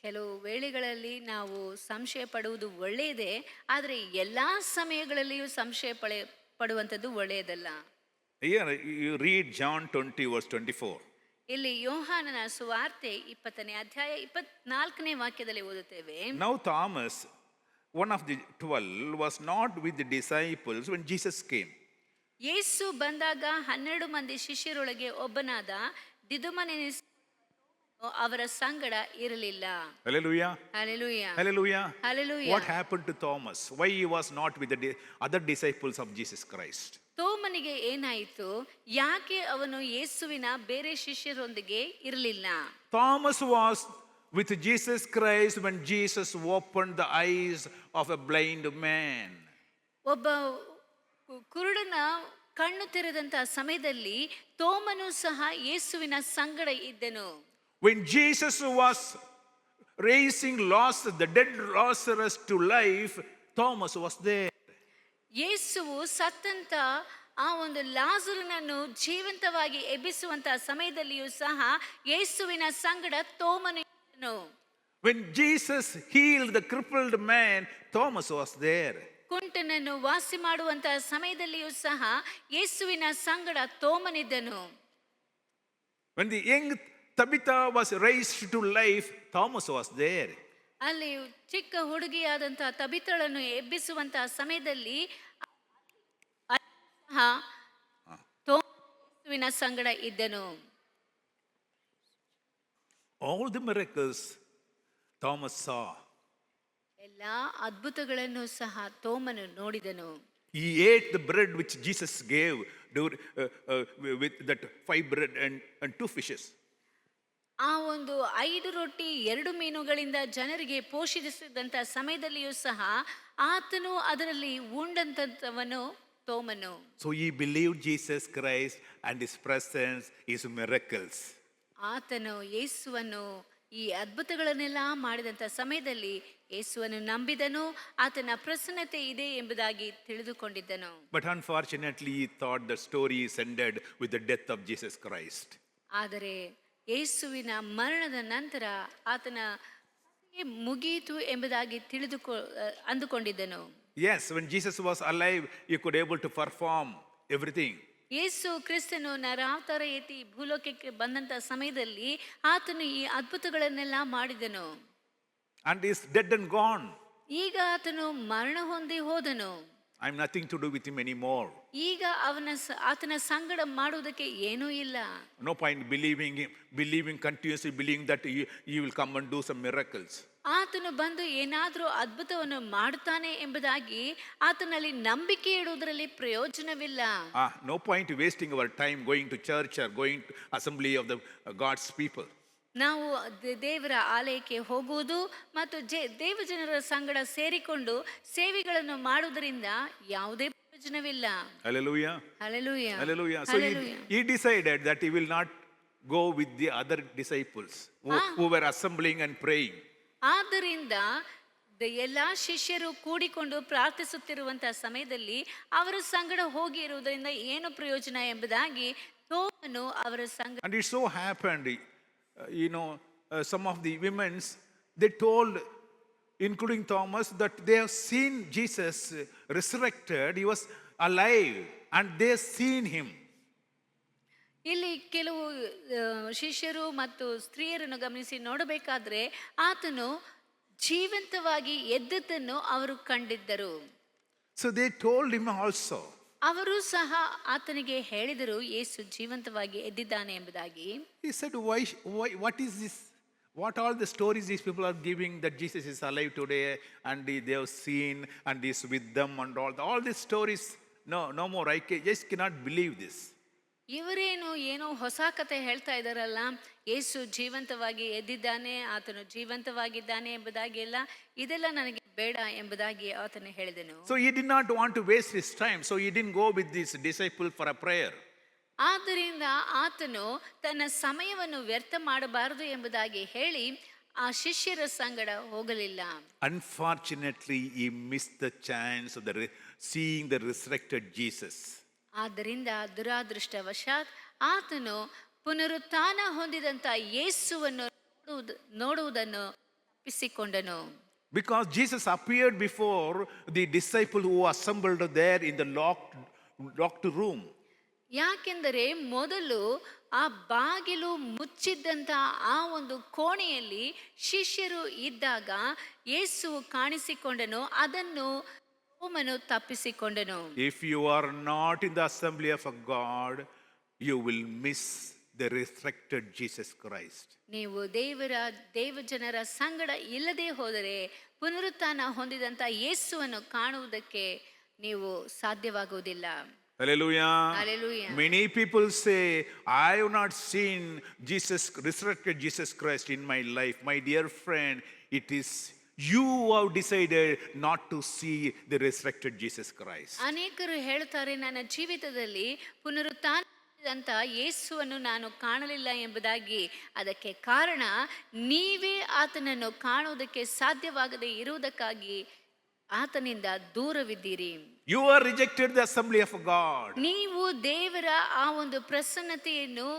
ಕೆಲವು ವೇಳೆಗಳಲ್ಲಿ ನಾವು ಸಂಶಯ ಪಡುವುದು ಒಳ್ಳೆಯದೇ, ಆದರೆ ಎಲ್ಲಾ ಸಮಯಗಳಲ್ಲಿಯೂ ಸಂಶಯ ಪಡುವಂಥದ್ದು ಒಳ್ಳೆಯದಲ್ಲ. Here you read John 20 verse 24. ಇಲ್ಲಿ ಯೋಹಾನನ ಸುವಾರ್ತೆ 20ನೇ ಅಧ್ಯಾಯ 24ನೇ ವಾಕ್ಯದಲ್ಲಿ ಓದುತ್ತೇವೆ. Now Thomas, one of the 12, was not with the disciples when Jesus came. ಯೇಸು ಬಂದಾಗ 12 ಮಂದಿ ಶಿಷ್ಯರೊಳಗೆ ಒಬ್ಬನಾದ ದಿದುಮನೆನಿಸ ಅವರ ಸಂಗಡ ಇರಲಿಲ್ಲ. Hallelujah. Hallelujah. Hallelujah. Hallelujah. What happened to Thomas? Why he was not with the other disciples of Jesus Christ? ತೋಮನಿಗೆ ಏನಾಯಿತು? ಯಾಕೆ ಅವನು ಯೇಸುವಿನ ಬೇರೆ ಶಿಷ್ಯರೊಂದಿಗೆ ಇರಲಿಲ್ಲ? Thomas was with Jesus Christ when Jesus opened the eyes of a blind man. ಒಬ್ಬ ಕುರುಡನ ಕಣ್ಣು ತೆರೆದಂತ ಸಮಯದಲ್ಲಿ ತೋಮನು ಸಹ ಯೇಸುವಿನ ಸಂಗಡ ಇದ್ದನು. When Jesus was raising Lazarus, the dead Lazarus to life, Thomas was there. ಯೇಸುವು ಸತ್ತಂತ ಆ ಒಂದು ಲಾಜರನನ್ನು ಜೀವಂತವಾಗಿ ಎಬ್ಬಿಸುವಂತ ಸಮಯದಲ್ಲಿಯೂ ಸಹ ಯೇಸುವಿನ ಸಂಗಡ ತೋಮನು ಇದ್ದನು. When Jesus healed the crippled man, Thomas was there. ಕುಂಟನನ್ನು ವಾಸಿ ಮಾಡುವಂತ ಸಮಯದಲ್ಲಿಯೂ ಸಹ ಯೇಸುವಿನ ಸಂಗಡ ತೋಮನಿದ್ದನು. When the young Tabitha was raised to life, Thomas was there. ಅಲ್ಲಿ ಚಿಕ್ಕ ಹುಡುಗಿಯಾದಂತಹ ತಬಿತಳನ್ನು ಎಬ್ಬಿಸುವಂತ ಸಮಯದಲ್ಲಿ ಸಹ ಯೇಸುವಿನ ಸಂಗಡ ಇದ್ದನು. All the miracles Thomas saw. ಎಲ್ಲಾ ಅದ್ಭುತಗಳನ್ನು ಸಹ ತೋಮನು ನೋಡಿದನು. He ate the bread which Jesus gave with that 5 bread and 2 fishes. ಆ ಒಂದು 5 ರೊಟ್ಟಿ 2 ಮೀನುಗಳಿಂದ ಜನರಿಗೆ ಪೋಷಿಸಿದಂತ ಸಮಯದಲ್ಲಿಯೂ ಸಹ ಆತನು ಅದರಲ್ಲಿ ಉಂಡಂತವನು ತೋಮನು. So he believed Jesus Christ and his presence, his miracles. ಆತನು ಯೇಸುವನ್ನು ಈ ಅದ್ಭುತಗಳನ್ನೆಲ್ಲ ಮಾಡಿದಂಥ ಸಮಯದಲ್ಲಿ ಯೇಸುವನ್ನು ನಂಬಿದನು, ಆತನ ಪ್ರಸನ್ನತೆ ಇದೆ ಎಂಬುದಾಗಿ ತಿಳಿದುಕೊಂಡಿದ್ದನು. But unfortunately, he thought the story is ended with the death of Jesus Christ. ಆದರೆ ಯೇಸುವಿನ ಮರಣದ ನಂತರ ಆತನ ಮುಗಿಯಿತು ಎಂಬುದಾಗಿ ಅಂದುಕೊಂಡಿದ್ದನು. Yes, when Jesus was alive, he could able to perform everything. ಯೇಸು ಕ್ರಿಸ್ತನು ನರಾವತಾರ ಎತ್ತಿ ಭೂಲೋಕಕ್ಕೆ ಬಂದಂತ ಸಮಯದಲ್ಲಿ ಆತನು ಈ ಅದ್ಭುತಗಳನ್ನೆಲ್ಲ ಮಾಡಿದನು. And he is dead and gone. ಈಗ ಆತನು ಮರಣ ಹೊಂದಿ ಹೋದನು. I have nothing to do with him anymore. ಈಗ ಆತನ ಸಂಗಡ ಮಾಡುವುದಕ್ಕೆ ಏನೂ ಇಲ್ಲ. No point believing continuously believing that he will come and do some miracles. ಆತನು ಬಂದು ಏನಾದರೂ ಅದ್ಭುತವನ್ನು ಮಾಡುತ್ತಾನೆ ಎಂಬುದಾಗಿ ಆತನಲ್ಲಿ ನಂಬಿಕೆ ಇಡುವುದರಲ್ಲಿ ಪ್ರಯೋಜನವಿಲ್ಲ. No point wasting our time going to church or going to assembly of the God's people. ನಾವು ದೇವರ ಆಲಯಕ್ಕೆ ಹೋಗುವುದು ಮತ್ತು ದೇವಜನರ ಸಂಗಡ ಸೇರಿಕೊಂಡು ಸೇವೆಗಳನ್ನು ಮಾಡುವುದರಿಂದ ಯಾವುದೇ ಪ್ರಯೋಜನವಿಲ್ಲ. Hallelujah. Hallelujah. Hallelujah. So he decided that he will not go with the other disciples who were assembling and praying. ಆದ್ದರಿಂದ ಎಲ್ಲ ಶಿಷ್ಯರು ಕೂಡಿಕೊಂಡು ಪ್ರಾರ್ಥಿಸುತ್ತಿರುವಂತಹ ಸಮಯದಲ್ಲಿ ಅವರ ಸಂಗಡ ಹೋಗಿ ಇರುವುದರಿಂದ ಏನು ಪ್ರಯೋಜನ ಎಂಬುದಾಗಿ ತೋಮನು ಅವರ ಸಂಗಡ. And it so happened, some of the women, they told, including Thomas, that they have seen Jesus resurrected. He was alive and they have seen him. ಇಲ್ಲಿ ಕೆಲವು ಶಿಷ್ಯರು ಮತ್ತು ಸ್ತ್ರೀಯರನ್ನು ಗಮನಿಸಿ ನೋಡಬೇಕಾದ್ರೆ ಆತನು ಜೀವಂತವಾಗಿ ಎದ್ದದ್ದನ್ನು ಅವರು ಕಂಡಿದ್ದರು. So they told him also. ಅವರು ಸಹ ಆತನಿಗೆ ಹೇಳಿದರು ಯೇಸು ಜೀವಂತವಾಗಿ ಎದ್ದಿದ್ದಾನೆ ಎಂಬುದಾಗಿ. He said, what is this? What all the stories these people are giving that Jesus is alive today and they have seen and is with them and all these stories? No more. I just cannot believe this. ಇವರೇನು ಏನೋ ಹೊಸ ಕತೆ ಹೇಳ್ತಾ ಇದ್ದಾರಲ್ಲ, ಯೇಸು ಜೀವಂತವಾಗಿ ಎದ್ದಿದ್ದಾನೆ, ಆತನು ಜೀವಂತವಾಗಿದ್ದಾನೆ ಎಂಬುದಾಗಿ ಎಲ್ಲ, ಇದೆಲ್ಲ ನನಗೆ ಬೇಡ ಎಂಬುದಾಗಿ ಆತನು ಹೇಳಿದನು. So he did not want to waste his time, so he didn't go with this disciple for a prayer. ಆದ್ದರಿಂದ ಆತನು ತನ್ನ ಸಮಯವನ್ನು ವ್ಯರ್ಥ ಮಾಡಬಾರದು ಎಂಬುದಾಗಿ ಹೇಳಿ ಆ ಶಿಷ್ಯರ ಸಂಗಡ ಹೋಗಲಿಲ್ಲ. Unfortunately, he missed the chance of seeing the resurrected Jesus. ಆದ್ದರಿಂದ ದುರಾದೃಷ್ಟವಶಾತ್ ಆತನು ಪುನರುತ್ಥಾನ ಹೊಂದಿದಂತ ಯೇಸುವನ್ನು ನೋಡುವುದನ್ನು ತಪ್ಪಿಸಿಕೊಂಡನು. Because Jesus appeared before the disciple who assembled there in the locked room. ಯಾಕೆಂದರೆ ಮೊದಲು ಆ ಬಾಗಿಲು ಮುಚ್ಚಿದ್ದಂತ ಆ ಒಂದು ಕೋಣೆಯಲ್ಲಿ ಶಿಷ್ಯರು ಇದ್ದಾಗ ಯೇಸು ಕಾಣಿಸಿಕೊಂಡನು, ಅದನ್ನು ತೋಮನು ತಪ್ಪಿಸಿಕೊಂಡನು. If you are not in the assembly of God, you will miss the resurrected Jesus Christ. ನೀವು ದೇವಜನರ ಸಂಗಡ ಇಲ್ಲದೆ ಹೋದರೆ ಪುನರುತ್ಥಾನ ಹೊಂದಿದಂತ ಯೇಸುವನ್ನು ಕಾಣುವುದಕ್ಕೆ ನೀವು ಸಾಧ್ಯವಾಗುವುದಿಲ್ಲ. Hallelujah. Hallelujah. Many people say, I have not seen Jesus, resurrected Jesus Christ in my life. My dear friend, it is you who have decided not to see the resurrected Jesus Christ. ಅನೇಕರು ಹೇಳ್ತಾರೆ, ನನ್ನ ಜೀವಿತದಲ್ಲಿ ಪುನರುತ್ಥಾನದಂತ ಯೇಸುವನ್ನು ನಾನು ಕಾಣಲಿಲ್ಲ ಎಂಬುದಾಗಿ. ಅದಕ್ಕೆ ಕಾರಣ ನೀವೇ ಆತನನ್ನು ಕಾಣುವುದಕ್ಕೆ ಸಾಧ್ಯವಾಗದೇ ಇರುವುದಕ್ಕಾಗಿ ಆತನಿಂದ ದೂರವಿದ್ದೀರಿ. You are rejected the assembly of God. ನೀವು ದೇವರ ಆ ಒಂದು ಪ್ರಸನ್ನತೆಯನ್ನು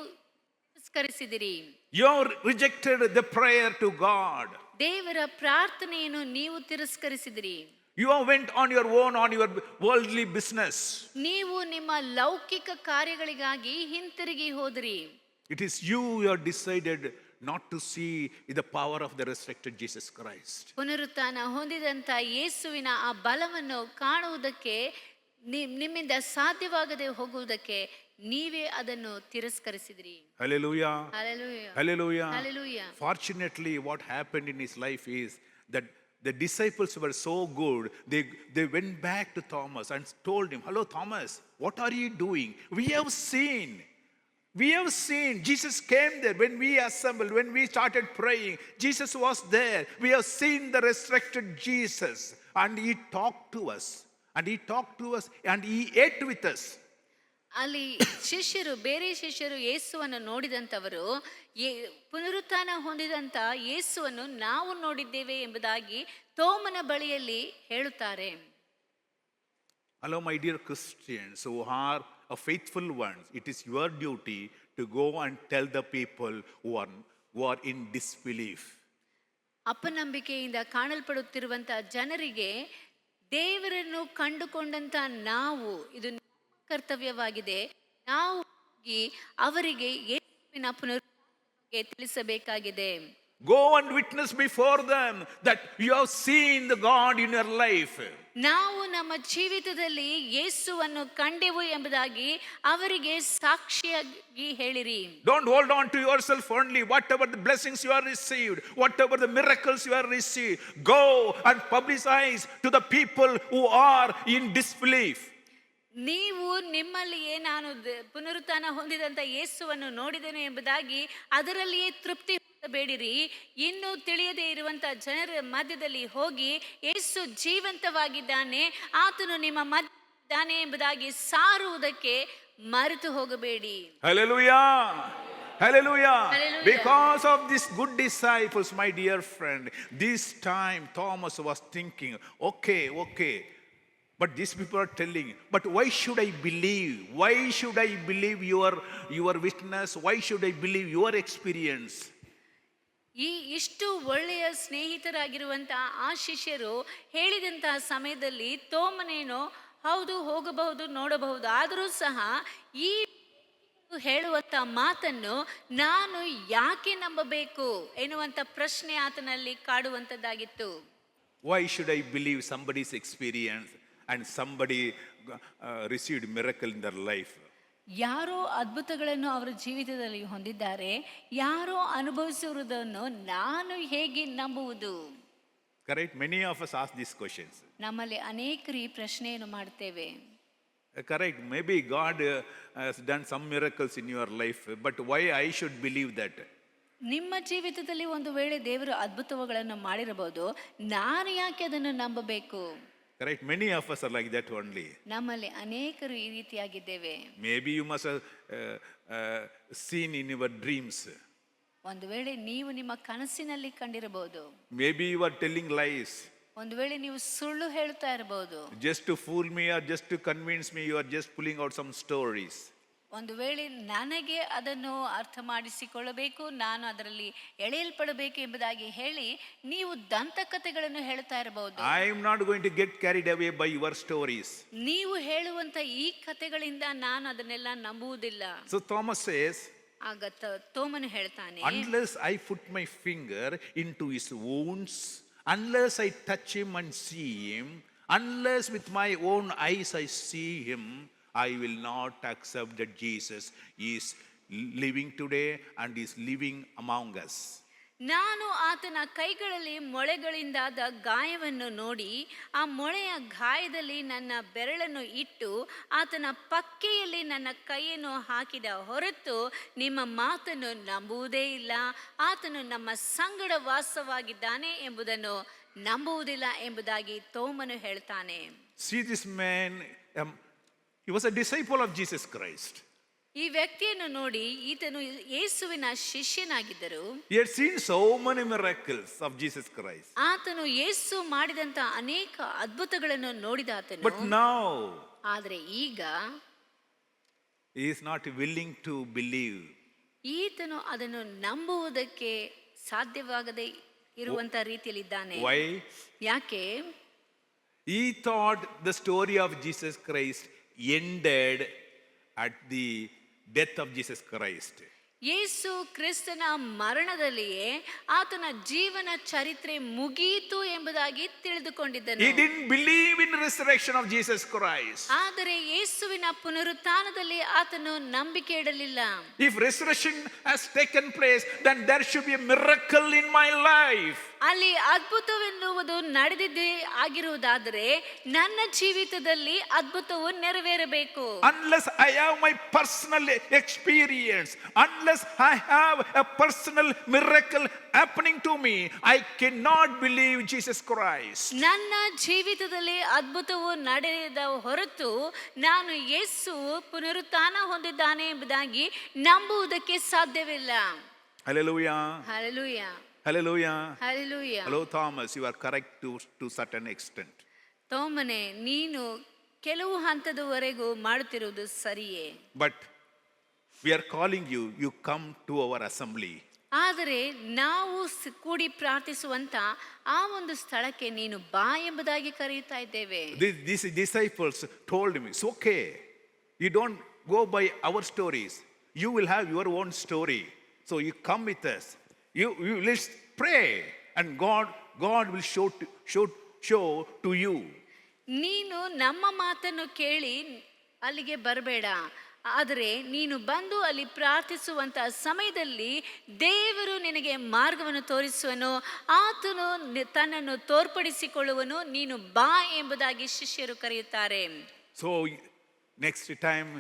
ತಿರಸ್ಕರಿಸಿದಿರಿ. You have rejected the prayer to God. ದೇವರ ಪ್ರಾರ್ಥನೆಯನ್ನು ನೀವು ತಿರಸ್ಕರಿಸಿದಿರಿ. You have went on your own, on your worldly business. ನೀವು ನಿಮ್ಮ ಲೌಕಿಕ ಕಾರ್ಯಗಳಿಗಾಗಿ ಹಿಂತಿರುಗಿ ಹೋದ್ರಿ. It is you who have decided not to see the power of the resurrected Jesus Christ. ಪುನರುತ್ಥಾನ ಹೊಂದಿದಂತ ಯೇಸುವಿನ ಆ ಬಲವನ್ನು ಕಾಣುವುದಕ್ಕೆ ನಿಮ್ಮಿಂದ ಸಾಧ್ಯವಾಗದೆ ಹೋಗುವುದಕ್ಕೆ ನೀವೇ ಅದನ್ನು ತಿರಸ್ಕರಿಸಿದ್ರಿ. Hallelujah. Hallelujah. Hallelujah. Hallelujah. Fortunately, what happened in his life is that the disciples were so good, they went back to Thomas and told him, hello Thomas, what are you doing? We have seen Jesus came there when we assembled, when we started praying. Jesus was there. We have seen the resurrected Jesus, and he talked to us, and he ate with us. ಅಲ್ಲಿ ಬೇರೆ ಶಿಷ್ಯರು ಯೇಸುವನ್ನು ನೋಡಿದಂಥವರು ಪುನರುತ್ಥಾನ ಹೊಂದಿದಂತ ಯೇಸುವನ್ನು ನಾವು ನೋಡಿದ್ದೇವೆ ಎಂಬುದಾಗಿ ತೋಮನ ಬಳಿಯಲ್ಲಿ ಹೇಳುತ್ತಾರೆ. Hello, my dear Christians who are faithful ones. It is your duty to go and tell the people who are in disbelief. ಅಪನಂಬಿಕೆಯಿಂದ ಕಾಣಲ್ಪಡುತ್ತಿರುವಂತಹ ಜನರಿಗೆ ದೇವರನ್ನು ಕಂಡುಕೊಂಡಂತ ನಾವು, ಇದು ಕರ್ತವ್ಯವಾಗಿದೆ. ನಾವು ಹೋಗಿ ಅವರಿಗೆ ಯೇಸುವಿನ ಪುನರುತ್ಥಾನದ ಬಗ್ಗೆ ತಿಳಿಸಬೇಕಾಗಿದೆ. Go and witness before them that you have seen the God in your life. ನಾವು ನಮ್ಮ ಜೀವಿತದಲ್ಲಿ ಯೇಸುವನ್ನು ಕಂಡೆವು ಎಂಬುದಾಗಿ ಅವರಿಗೆ ಸಾಕ್ಷಿಯಾಗಿ ಹೇಳಿರಿ. Don't hold on to yourself only. Whatever the blessings you have received, whatever the miracles you have received, go and publicize to the people who are in disbelief. ನೀವು ನಿಮ್ಮಲ್ಲಿಯೇ ನಾನು ಪುನರುತ್ಥಾನ ಹೊಂದಿದಂತ ಯೇಸುವನ್ನು ನೋಡಿದೆನು ಎಂಬುದಾಗಿ ಅದರಲ್ಲಿಯೇ ತೃಪ್ತಿ ಬೇಡಿರಿ. ಇನ್ನೂ ತಿಳಿಯದೇ ಇರುವಂತಹ ಜನರ ಮಧ್ಯದಲ್ಲಿ ಹೋಗಿ ಯೇಸು ಜೀವಂತವಾಗಿದ್ದಾನೆ, ಆತನು ನಿಮ್ಮ ಮಧ್ಯದಾನೆ ಎಂಬುದಾಗಿ ಸಾರುವುದಕ್ಕೆ ಮರೆತು ಹೋಗಬೇಡಿ. Hallelujah. Hallelujah. Hallelujah. Because of these good disciples, my dear friend, this time Thomas was thinking, okay. But these people are telling, but why should I believe? Why should I believe your witness? Why should I believe your experience? ಇಷ್ಟು ಒಳ್ಳೆಯ ಸ್ನೇಹಿತರಾಗಿರುವಂತಹ ಆ ಶಿಷ್ಯರು ಹೇಳಿದಂತಹ ಸಮಯದಲ್ಲಿ ತೋಮನೇನೋ ಹೌದು, ಹೋಗಬಹುದು, ನೋಡಬಹುದು, ಆದರೂ ಸಹ ಈ ಹೇಳುವಂತ ಮಾತನ್ನು ನಾನು ಯಾಕೆ ನಂಬಬೇಕು ಎನ್ನುವಂತ ಪ್ರಶ್ನೆ ಆತನಲ್ಲಿ ಕಾಡುವಂತದ್ದಾಗಿತ್ತು. Why should I believe somebody's experience and somebody received miracle in their life? ಯಾರೋ ಅದ್ಭುತಗಳನ್ನು ಅವರ ಜೀವಿತದಲ್ಲಿ ಹೊಂದಿದ್ದಾರೆ, ಯಾರೋ ಅನುಭವಿಸಿರುವುದನ್ನು ನಾನು ಹೇಗೆ ನಂಬುವುದು? Correct? Many of us ask these questions. ನಮ್ಮಲ್ಲಿ ಅನೇಕರು ಈ ಪ್ರಶ್ನೆಯನ್ನು ಮಾಡ್ತೇವೆ. Correct? Maybe God has done some miracles in your life, but why I should believe that? ನಿಮ್ಮ ಜೀವಿತದಲ್ಲಿ ಒಂದು ವೇಳೆ ದೇವರು ಅದ್ಭುತಗಳನ್ನು ಮಾಡಿರಬಹುದು, ನಾನು ಯಾಕೆ ಅದನ್ನು ನಂಬಬೇಕು? Correct? Many of us are like that only. ನಮ್ಮಲ್ಲಿ ಅನೇಕರು ಈ ರೀತಿಯಾಗಿದ್ದೇವೆ. Maybe you must have seen in your dreams. ಒಂದು ವೇಳೆ ನೀವು ನಿಮ್ಮ ಕನಸಿನಲ್ಲಿ ಕಂಡಿರಬಹುದು. Maybe you are telling lies. ಒಂದು ವೇಳೆ ನೀವು ಸುಳ್ಳು ಹೇಳ್ತಾ ಇರಬಹುದು. Just to fool me or just to convince me, you are just pulling out some stories. ಒಂದು ವೇಳೆ ನನಗೆ ಅದನ್ನು ಅರ್ಥ ಮಾಡಿಸಿಕೊಳ್ಳಬೇಕು, ನಾನು ಅದರಲ್ಲಿ ಎಳೆಯಲ್ಪಡಬೇಕು ಎಂಬುದಾಗಿ ಹೇಳಿ ನೀವು ದಂತಕಥೆಗಳನ್ನು ಹೇಳ್ತಾ ಇರಬಹುದು. I am not going to get carried away by your stories. ನೀವು ಹೇಳುವಂತ ಈ ಕಥೆಗಳಿಂದ ನಾನು ಅದನ್ನೆಲ್ಲ ನಂಬುವುದಿಲ್ಲ. So Thomas says, ಆಗ ತೋಮನು ಹೇಳ್ತಾನೆ, unless I put my finger into his wounds, unless I touch him and see him, unless with my own eyes I see him, I will not accept that Jesus is living today and is living among us. ನಾನು ಆತನ ಕೈಗಳಲ್ಲಿ ಮೊಳೆಗಳಿಂದಾದ ಗಾಯವನ್ನು ನೋಡಿ ಆ ಮೊಳೆಯ ಗಾಯದಲ್ಲಿ ನನ್ನ ಬೆರಳನ್ನು ಇಟ್ಟು ಆತನ ಪಕ್ಕೆಯಲ್ಲಿ ನನ್ನ ಕೈಯನ್ನು ಹಾಕಿದ ಹೊರತು ನಿಮ್ಮ ಮಾತನ್ನು ನಂಬುವುದೇ ಇಲ್ಲ. ಆತನು ನಮ್ಮ ಸಂಗಡ ವಾಸವಾಗಿದ್ದಾನೆ ಎಂಬುದನ್ನು ನಂಬುವುದಿಲ್ಲ ಎಂಬುದಾಗಿ ತೋಮನು ಹೇಳ್ತಾನೆ. See this man, he was a disciple of Jesus Christ. ಈ ವ್ಯಕ್ತಿಯನ್ನು ನೋಡಿ, ಈತನು ಯೇಸುವಿನ ಶಿಷ್ಯನಾಗಿದ್ದರು. He had seen so many miracles of Jesus Christ. ಆತನು ಯೇಸು ಮಾಡಿದಂತ ಅನೇಕ ಅದ್ಭುತಗಳನ್ನು ನೋಡಿದಾತನು. But now ಆದರೆ ಈಗ he is not willing to believe. ಈತನು ಅದನ್ನು ನಂಬುವುದಕ್ಕೆ ಸಾಧ್ಯವಾಗದೆ ಇರುವಂತ ರೀತಿಯಲ್ಲಿದ್ದಾನೆ. Why? ಯಾಕೆ? He thought the story of Jesus Christ ended at the death of Jesus Christ. ಯೇಸು ಕ್ರಿಸ್ತನ ಮರಣದಲ್ಲಿಯೇ ಆತನ ಜೀವನ ಚರಿತ್ರೆ ಮುಗಿಯಿತು ಎಂಬುದಾಗಿ ತಿಳಿದುಕೊಂಡಿದ್ದನು. He didn't believe in resurrection of Jesus Christ. ಆದರೆ ಯೇಸುವಿನ ಪುನರುತ್ಥಾನದಲ್ಲಿ ಆತನು ನಂಬಿಕೆ ಇಡಲಿಲ್ಲ. If resurrection has taken place, then there should be a miracle in my life. ಅಲ್ಲಿ ಅದ್ಭುತವೆನ್ನುವುದು ನಡೆದಿದ್ದೇ ಆಗಿರುವುದಾದರೆ ನನ್ನ ಜೀವಿತದಲ್ಲಿ ಅದ್ಭುತವು ನೆರವೇರಬೇಕು. Unless I have my personal experience, unless I have a personal miracle happening to me, I cannot believe Jesus Christ. ನನ್ನ ಜೀವಿತದಲ್ಲಿ ಅದ್ಭುತವು ನಡೆದ ಹೊರತು ನಾನು ಯೇಸು ಪುನರುತ್ಥಾನ ಹೊಂದಿದ್ದಾನೆ ಎಂಬುದಾಗಿ ನಂಬುವುದಕ್ಕೆ ಸಾಧ್ಯವಿಲ್ಲ. Hallelujah. Hallelujah, Hallelujah. Hallelujah. Hello, Thomas. You are correct to certain extent. ತೋಮನೆ, ನೀನು ಕೆಲವು ಹಂತದವರೆಗೂ ಮಾಡುತ್ತಿರುವುದು ಸರಿಯೇ. But we are calling you. You come to our assembly. ಆದರೆ ನಾವು ಕೂಡಿ ಪ್ರಾರ್ಥಿಸುವಂತ ಆ ಒಂದು ಸ್ಥಳಕ್ಕೆ ನೀನು ಬಾ ಎಂಬುದಾಗಿ ಕರೆಯುತ್ತಾ ಇದ್ದೇವೆ. These disciples told me, it's okay. You don't go by our stories. You will have your own story. So you come with us. You let's pray, and God will show to you. ನೀನು ನಮ್ಮ ಮಾತನ್ನು ಕೇಳಿ ಅಲ್ಲಿಗೆ ಬರಬೇಡ. ಆದರೆ ನೀನು ಬಂದು ಅಲ್ಲಿ ಪ್ರಾರ್ಥಿಸುವಂತ ಸಮಯದಲ್ಲಿ ದೇವರು ನಿನಗೆ ಮಾರ್ಗವನ್ನು ತೋರಿಸುವನು. ಆತನು ತನ್ನನ್ನು ತೋರ್ಪಡಿಸಿಕೊಳ್ಳುವನು. ನೀನು ಬಾ ಎಂಬುದಾಗಿ ಶಿಷ್ಯರು ಕರೆಯುತ್ತಾರೆ. So next time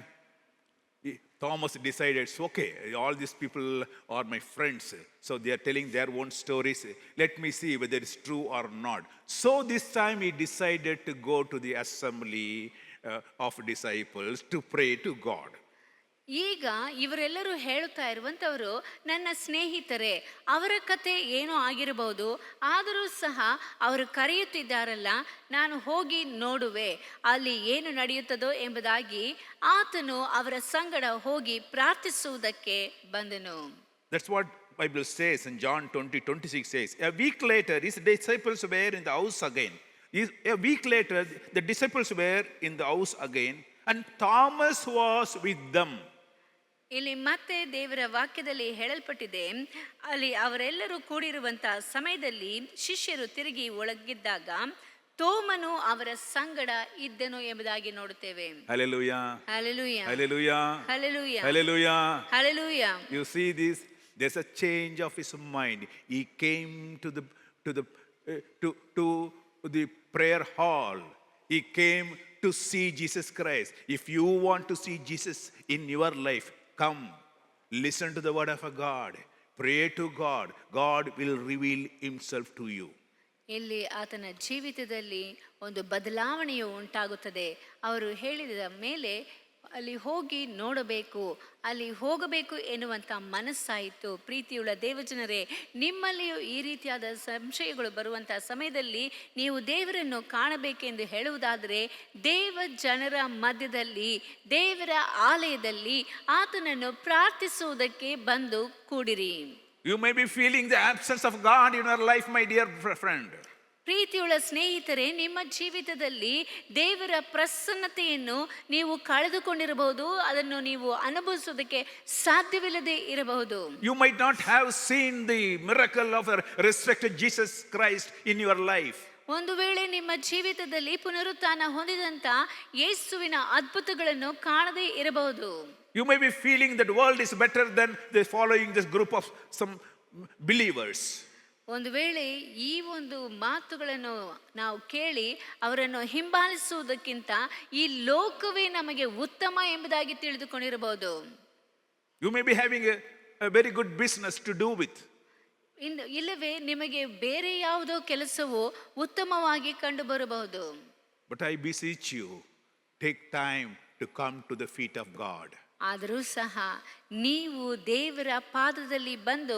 Thomas decided, it's okay, all these people are my friends, so they are telling their own stories. Let me see whether it's true or not. So this time he decided to go to the assembly of disciples to pray to God. ಈಗ ಇವರೆಲ್ಲರೂ ಹೇಳುತ್ತಾ ಇರುವಂತವರು ನನ್ನ ಸ್ನೇಹಿತರೆ, ಅವರ ಕತೆ ಏನೋ ಆಗಿರಬಹುದು, ಆದರೂ ಸಹ ಅವರು ಕರೆಯುತ್ತಿದ್ದಾರಲ್ಲ, ನಾನು ಹೋಗಿ ನೋಡುವೆ ಅಲ್ಲಿ ಏನು ನಡೆಯುತ್ತದೋ ಎಂಬುದಾಗಿ ಆತನು ಅವರ ಸಂಗಡ ಹೋಗಿ ಪ್ರಾರ್ಥಿಸುವುದಕ್ಕೆ ಬಂದನು. That's what Bible says in John 20:26 says. A week later his disciples were in the house again. A week later the disciples were in the house again, and Thomas was with them. ಇಲ್ಲಿ ಮತ್ತೆ ದೇವರ ವಾಕ್ಯದಲ್ಲಿ ಹೇಳಲ್ಪಟ್ಟಿದೆ, ಅಲ್ಲಿ ಅವರೆಲ್ಲರೂ ಕೂಡಿರುವಂತ ಸಮಯದಲ್ಲಿ ಶಿಷ್ಯರು ತಿರುಗಿ ಒಳಗಿದ್ದಾಗ ತೋಮನು ಅವರ ಸಂಗಡ ಇದ್ದನು ಎಂಬುದಾಗಿ ನೋಡುತ್ತೇವೆ. Hallelujah. Hallelujah, Hallelujah. Hallelujah, Hallelujah. Hallelujah. You see this? There's a change of his mind. He came to the prayer hall. He came to see Jesus Christ. If you want to see Jesus in your life, come, listen to the word of God, pray to God. God will reveal himself to you. ಇಲ್ಲಿ ಆತನ ಜೀವಿತದಲ್ಲಿ ಒಂದು ಬದಲಾವಣೆಯು ಉಂಟಾಗುತ್ತದೆ. ಅವರು ಹೇಳಿದ ಮೇಲೆ ಅಲ್ಲಿ ಹೋಗಿ ನೋಡಬೇಕು, ಅಲ್ಲಿ ಹೋಗಬೇಕು ಎನ್ನುವಂಥ ಮನಸ್ಸಾಯಿತು. ಪ್ರೀತಿಯುಳ್ಳ ದೇವಜನರೇ, ನಿಮ್ಮಲ್ಲಿಯೂ ಈ ರೀತಿಯಾದ ಸಂಶಯಗಳು ಬರುವಂಥ ಸಮಯದಲ್ಲಿ ನೀವು ದೇವರನ್ನು ಕಾಣಬೇಕೆಂದು ಹೇಳುವುದಾದರೆ ದೇವ ಜನರ ಮಧ್ಯದಲ್ಲಿ, ದೇವರ ಆಲಯದಲ್ಲಿ ಆತನನ್ನು ಪ್ರಾರ್ಥಿಸುವುದಕ್ಕೆ ಬಂದು ಕೂಡಿರಿ. You may be feeling the absence of God in your life, my dear friend. ಪ್ರೀತಿಯುಳ್ಳ ಸ್ನೇಹಿತರೆ, ನಿಮ್ಮ ಜೀವಿತದಲ್ಲಿ ದೇವರ ಪ್ರಸನ್ನತೆಯನ್ನು ನೀವು ಕಳೆದುಕೊಂಡಿರಬಹುದು, ಅದನ್ನು ನೀವು ಅನುಭವಿಸುವುದಕ್ಕೆ ಸಾಧ್ಯವಿಲ್ಲದೆ ಇರಬಹುದು. You might not have seen the miracle of a resurrected Jesus Christ in your life. ಒಂದು ವೇಳೆ ನಿಮ್ಮ ಜೀವಿತದಲ್ಲಿ ಪುನರುತ್ಥಾನ ಹೊಂದಿದಂತ ಯೇಸುವಿನ ಅದ್ಭುತಗಳನ್ನು ಕಾಣದೇ ಇರಬಹುದು. You may be feeling that the world is better than the following this group of some believers. ಒಂದು ವೇಳೆ ಈ ಒಂದು ಮಾತುಗಳನ್ನು ನಾವು ಕೇಳಿ ಅವರನ್ನು ಹಿಂಬಾಲಿಸುವುದಕ್ಕಿಂತ ಈ ಲೋಕವೇ ನಮಗೆ ಉತ್ತಮ ಎಂಬುದಾಗಿ ತಿಳಿದುಕೊಂಡಿರಬಹುದು. You may be having a very good business to do with. ಇಲ್ಲವೇ ನಿಮಗೆ ಬೇರೆ ಯಾವುದೋ ಕೆಲಸವು ಉತ್ತಮವಾಗಿ ಕಂಡು ಬರಬಹುದು. But I beseech you, take time to come to the feet of God. ಆದರೂ ಸಹ ನೀವು ದೇವರ ಪಾದದಲ್ಲಿ ಬಂದು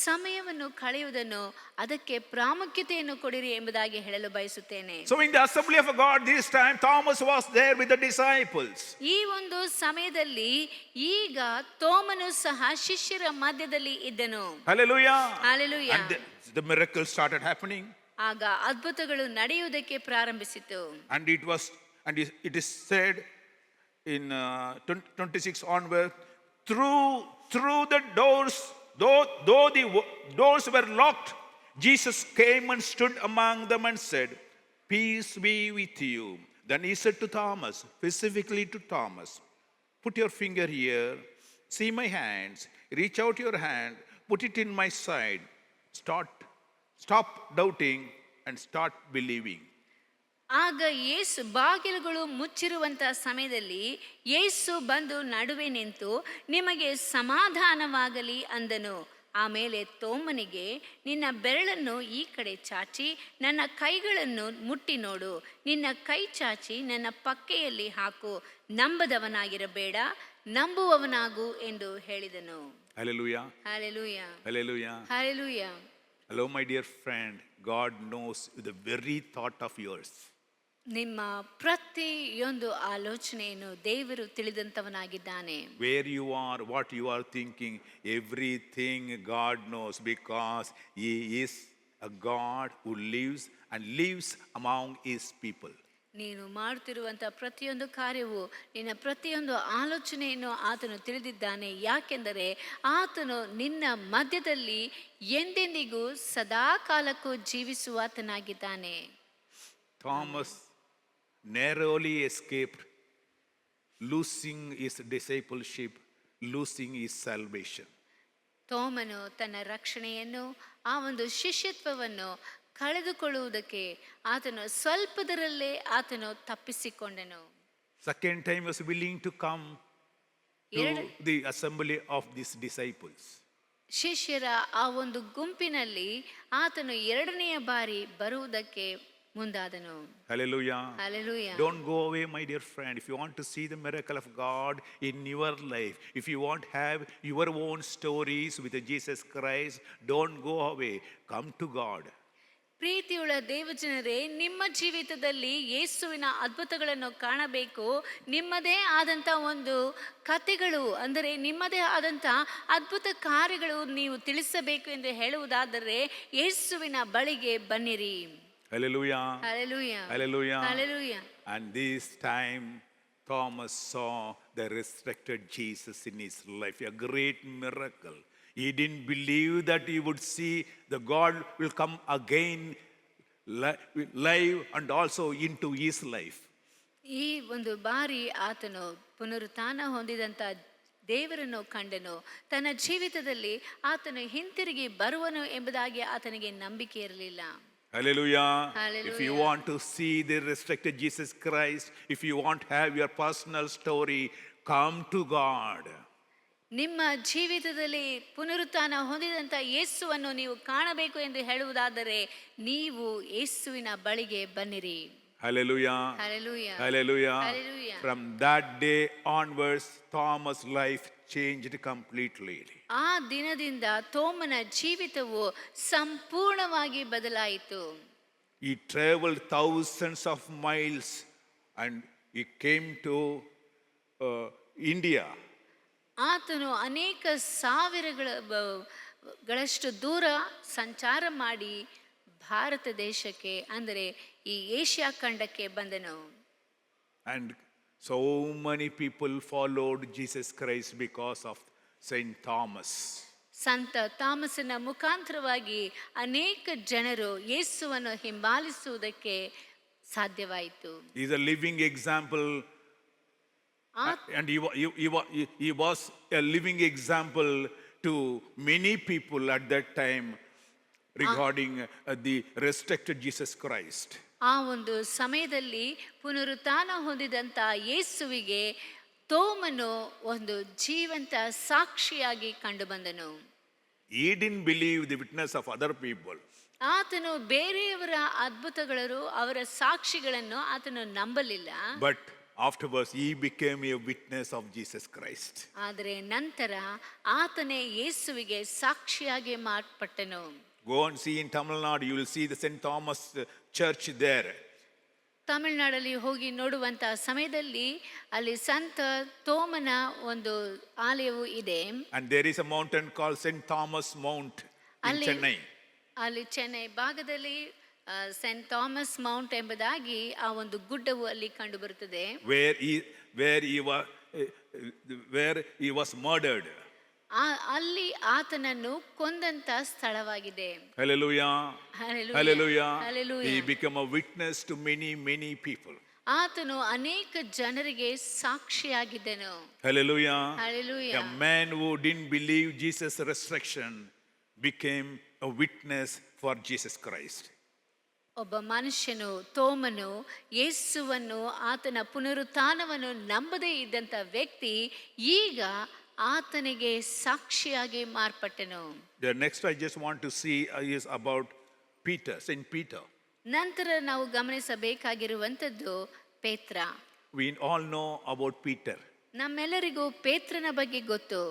ಸಮಯವನ್ನು ಕಳೆಯುವುದನ್ನು ಅದಕ್ಕೆ ಪ್ರಾಮುಖ್ಯತೆಯನ್ನು ಕೊಡಿರಿ ಎಂಬುದಾಗಿ ಹೇಳಲು ಬಯಸುತ್ತೇನೆ. So in the assembly of God this time, Thomas was there with the disciples. ಈ ಒಂದು ಸಮಯದಲ್ಲಿ ಈಗ ತೋಮನು ಸಹ ಶಿಷ್ಯರ ಮಧ್ಯದಲ್ಲಿ ಇದ್ದನು. Hallelujah. Hallelujah. And the miracle started happening. ಆಗ ಅದ್ಭುತಗಳು ನಡೆಯುವುದಕ್ಕೆ ಪ್ರಾರಂಭಿಸಿತು. And it is said in 26 onward, through the doors, though the doors were locked, Jesus came and stood among them and said, "Peace be with you." Then he said to Thomas, specifically to Thomas, "Put your finger here, see my hands, reach out your hand, put it in my side. Stop doubting and start believing." ಆಗ ಯೇಸು ಬಾಗಿಲುಗಳು ಮುಚ್ಚಿರುವಂತಹ ಸಮಯದಲ್ಲಿ ಯೇಸು ಬಂದು ನಡುವೆ ನಿಂತು ನಿಮಗೆ ಸಮಾಧಾನವಾಗಲಿ ಅಂದನು. ಆಮೇಲೆ ತೋಮನಿಗೆ, ನಿನ್ನ ಬೆರಳನ್ನು ಈ ಕಡೆ ಚಾಚಿ ನನ್ನ ಕೈಗಳನ್ನು ಮುಟ್ಟಿ ನೋಡು, ನಿನ್ನ ಕೈ ಚಾಚಿ ನನ್ನ ಪಕ್ಕೆಯಲ್ಲಿ ಹಾಕು, ನಂಬದವನಾಗಿರಬೇಡ, ನಂಬುವವನಾಗು ಎಂದು ಹೇಳಿದನು. Hallelujah. Hallelujah. Hallelujah. Hallelujah. Hello, my dear friend. God knows the very thought of yours. ನಿಮ್ಮ ಪ್ರತಿಯೊಂದು ಆಲೋಚನೆಯನ್ನು ದೇವರು ತಿಳಿದಂತವನಾಗಿದ್ದಾನೆ. Where you are, what you are thinking, everything God knows, because He is a God who lives among His people. ನೀನು ಮಾಡುತ್ತಿರುವಂಥ ಪ್ರತಿಯೊಂದು ಕಾರ್ಯವು, ನಿನ್ನ ಪ್ರತಿಯೊಂದು ಆಲೋಚನೆಯನ್ನು ಆತನು ತಿಳಿದಿದ್ದಾನೆ. ಯಾಕೆಂದರೆ ಆತನು ನಿನ್ನ ಮಧ್ಯದಲ್ಲಿ ಎಂದೆಂದಿಗೂ ಸದಾ ಕಾಲಕ್ಕೂ ಜೀವಿಸುವಾತನಾಗಿದ್ದಾನೆ. Thomas narrowly escaped losing his discipleship, losing his salvation. ತೋಮನು ತನ್ನ ರಕ್ಷಣೆಯನ್ನು, ಆ ಒಂದು ಶಿಷ್ಯತ್ವವನ್ನು ಕಳೆದುಕೊಳ್ಳುವುದಕ್ಕೆ ಆತನು ಸ್ವಲ್ಪದರಲ್ಲೇ ಆತನು ತಪ್ಪಿಸಿಕೊಂಡನು. Second time was willing to come to the assembly of these disciples. ಶಿಷ್ಯರ ಆ ಒಂದು ಗುಂಪಿನಲ್ಲಿ ಆತನು ಎರಡನೆಯ ಬಾರಿ ಬರುವುದಕ್ಕೆ ಮುಂದಾದನು. Hallelujah. Hallelujah. Don't go away, my dear friend. If you want to see the miracle of God in your life, if you want to have your own stories with Jesus Christ, don't go away. Come to God. ಪ್ರೀತಿಯುಳ್ಳ ದೇವಜನರೇ, ನಿಮ್ಮ ಜೀವಿತದಲ್ಲಿ ಯೇಸುವಿನ ಅದ್ಭುತಗಳನ್ನು ಕಾಣಬೇಕು, ನಿಮ್ಮದೇ ಆದಂಥ ಒಂದು ಕಥೆಗಳು, ಅಂದರೆ ನಿಮ್ಮದೇ ಆದಂಥ ಅದ್ಭುತ ಕಾರ್ಯಗಳು ನೀವು ತಿಳಿಸಬೇಕು ಎಂದು ಹೇಳುವುದಾದರೆ ಯೇಸುವಿನ ಬಳಿಗೆ ಬನ್ನಿರಿ. Hallelujah. Hallelujah. Hallelujah. Hallelujah. And this time Thomas saw the resurrected Jesus in his life, a great miracle. He didn't believe that he would see the God will come again live and also into his life. ಈ ಒಂದು ಬಾರಿ ಆತನು ಪುನರುತ್ಥಾನ ಹೊಂದಿದಂಥ ದೇವರನ್ನು ಕಂಡನು. ತನ್ನ ಜೀವಿತದಲ್ಲಿ ಆತನು ಹಿಂತಿರುಗಿ ಬರುವನು ಎಂಬುದಾಗಿ ಆತನಿಗೆ ನಂಬಿಕೆ ಇರಲಿಲ್ಲ. Hallelujah. Hallelujah. If you want to see the resurrected Jesus Christ, if you want to have your personal story, come to God. ನಿಮ್ಮ ಜೀವಿತದಲ್ಲಿ ಪುನರುತ್ಥಾನ ಹೊಂದಿದಂಥ ಯೇಸುವನ್ನು ನೀವು ಕಾಣಬೇಕು ಎಂದು ಹೇಳುವುದಾದರೆ ನೀವು ಯೇಸುವಿನ ಬಳಿಗೆ ಬನ್ನಿರಿ. Hallelujah. Hallelujah. Hallelujah. Hallelujah. From that day onwards, Thomas' life changed completely. ಆ ದಿನದಿಂದ ತೋಮನ ಜೀವಿತವು ಸಂಪೂರ್ಣವಾಗಿ ಬದಲಾಯಿತು. He traveled thousands of miles and he came to India. ಆತನು ಅನೇಕ ಸಾವಿರಗಳಷ್ಟು ದೂರ ಸಂಚಾರ ಮಾಡಿ ಭಾರತ ದೇಶಕ್ಕೆ, ಅಂದರೆ ಈ ಏಷ್ಯಾ ಖಂಡಕ್ಕೆ ಬಂದನು. And so many people followed Jesus Christ because of Saint Thomas. ಸಂತ ಥಾಮಸನ ಮುಖಾಂತರವಾಗಿ ಅನೇಕ ಜನರು ಯೇಸುವನ್ನು ಹಿಂಬಾಲಿಸುವುದಕ್ಕೆ ಸಾಧ್ಯವಾಯಿತು. He is a living example. And he was a living example to many people at that time regarding the resurrected Jesus Christ. ಆ ಒಂದು ಸಮಯದಲ್ಲಿ ಪುನರುತ್ಥಾನ ಹೊಂದಿದಂಥ ಯೇಸುವಿಗೆ ತೋಮನು ಒಂದು ಜೀವಂತ ಸಾಕ್ಷಿಯಾಗಿ ಕಂಡುಬಂದನು. He didn't believe the witness of other people. ಆತನು ಬೇರೆಯವರ ಅದ್ಭುತಗಳು ಅವರ ಸಾಕ್ಷಿಗಳನ್ನು ಆತನು ನಂಬಲಿಲ್ಲ. But afterwards he became a witness of Jesus Christ. ಆದರೆ ನಂತರ ಆತನೇ ಯೇಸುವಿಗೆ ಸಾಕ್ಷಿಯಾಗಿ ಮಾರ್ಪಟ್ಟನು. Go and see in Tamil Nadu, you will see the St. Thomas church there. ತಮಿಳುನಾಡಲ್ಲಿ ಹೋಗಿ ನೋಡುವಂತ ಸಮಯದಲ್ಲಿ ಅಲ್ಲಿ ಸಂತ ತೋಮನ ಒಂದು ಆಲಯವು ಇದೆ. And there is a mountain called St. Thomas Mount in Chennai. ಅಲ್ಲಿ ಚೆನ್ನೈ ಭಾಗದಲ್ಲಿ ಸೆಂಟ್ ಥಾಮಸ್ ಮೌಂಟ್ ಎಂಬುದಾಗಿ ಆ ಒಂದು ಗುಡ್ಡವು ಅಲ್ಲಿ ಕಂಡು ಬರುತ್ತದೆ. where he was murdered. ಅಲ್ಲಿ ಆತನನ್ನು ಕೊಂದಂತ ಸ್ಥಳವಾಗಿದೆ. Hallelujah. Hallelujah. Hallelujah. Hallelujah. He became a witness to many people. ಆತನು ಅನೇಕ ಜನರಿಗೆ ಸಾಕ್ಷಿಯಾಗಿದ್ದನು. Hallelujah. Hallelujah. A man who didn't believe Jesus' resurrection became a witness for Jesus Christ. ಒಬ್ಬ ಮನುಷ್ಯನು ತೋಮನು ಯೇಸುವನ್ನು ಆತನ ಪುನರುತ್ಥಾನವನ್ನು ನಂಬದೇ ಇದ್ದಂಥ ವ್ಯಕ್ತಿ ಈಗ ಆತನಿಗೆ ಸಾಕ್ಷಿಯಾಗಿ ಮಾರ್ಪಟ್ಟನು. The next I just want to see is about Peter, Saint Peter. ನಂತರ ನಾವು ಗಮನಿಸಬೇಕಾಗಿರುವಂಥದ್ದು ಪೇತ್ರ. We all know about Peter. ನಮ್ಮೆಲ್ಲರಿಗೂ ಪೇತ್ರನ ಬಗ್ಗೆ ಗೊತ್ತು.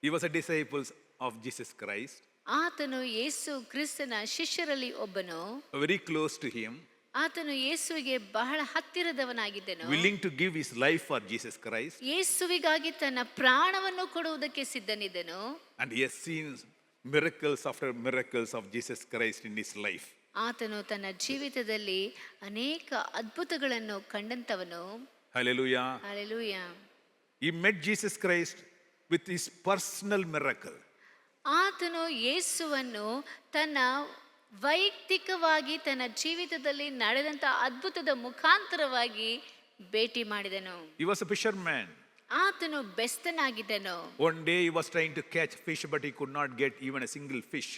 He was a disciple of Jesus Christ. ಆತನು ಯೇಸು ಕ್ರಿಸ್ತನ ಶಿಷ್ಯರಲ್ಲಿ ಒಬ್ಬನು. Very close to him. ಆತನು ಯೇಸುವಿಗೆ ಬಹಳ ಹತ್ತಿರದವನಾಗಿದ್ದನು. Willing to give his life for Jesus Christ. ಯೇಸುವಿಗಾಗಿ ತನ್ನ ಪ್ರಾಣವನ್ನು ಕೊಡುವುದಕ್ಕೆ ಸಿದ್ಧನಿದ್ದನು. And he has seen miracles after miracles of Jesus Christ in his life. ಆತನು ತನ್ನ ಜೀವಿತದಲ್ಲಿ ಅನೇಕ ಅದ್ಭುತಗಳನ್ನು ಕಂಡಂತವನು. Hallelujah. Hallelujah. He met Jesus Christ with his personal miracle. ಆತನು ಯೇಸುವನ್ನು ತನ್ನ ವೈಯಕ್ತಿಕವಾಗಿ ತನ್ನ ಜೀವಿತದಲ್ಲಿ ನಡೆದಂತ ಅದ್ಭುತದ ಮುಖಾಂತರವಾಗಿ ಭೇಟಿ ಮಾಡಿದನು. He was a fisherman. ಆತನು ಬೆಸ್ತನಾಗಿದ್ದನು. One day he was trying to catch fish, but he could not get even a single fish.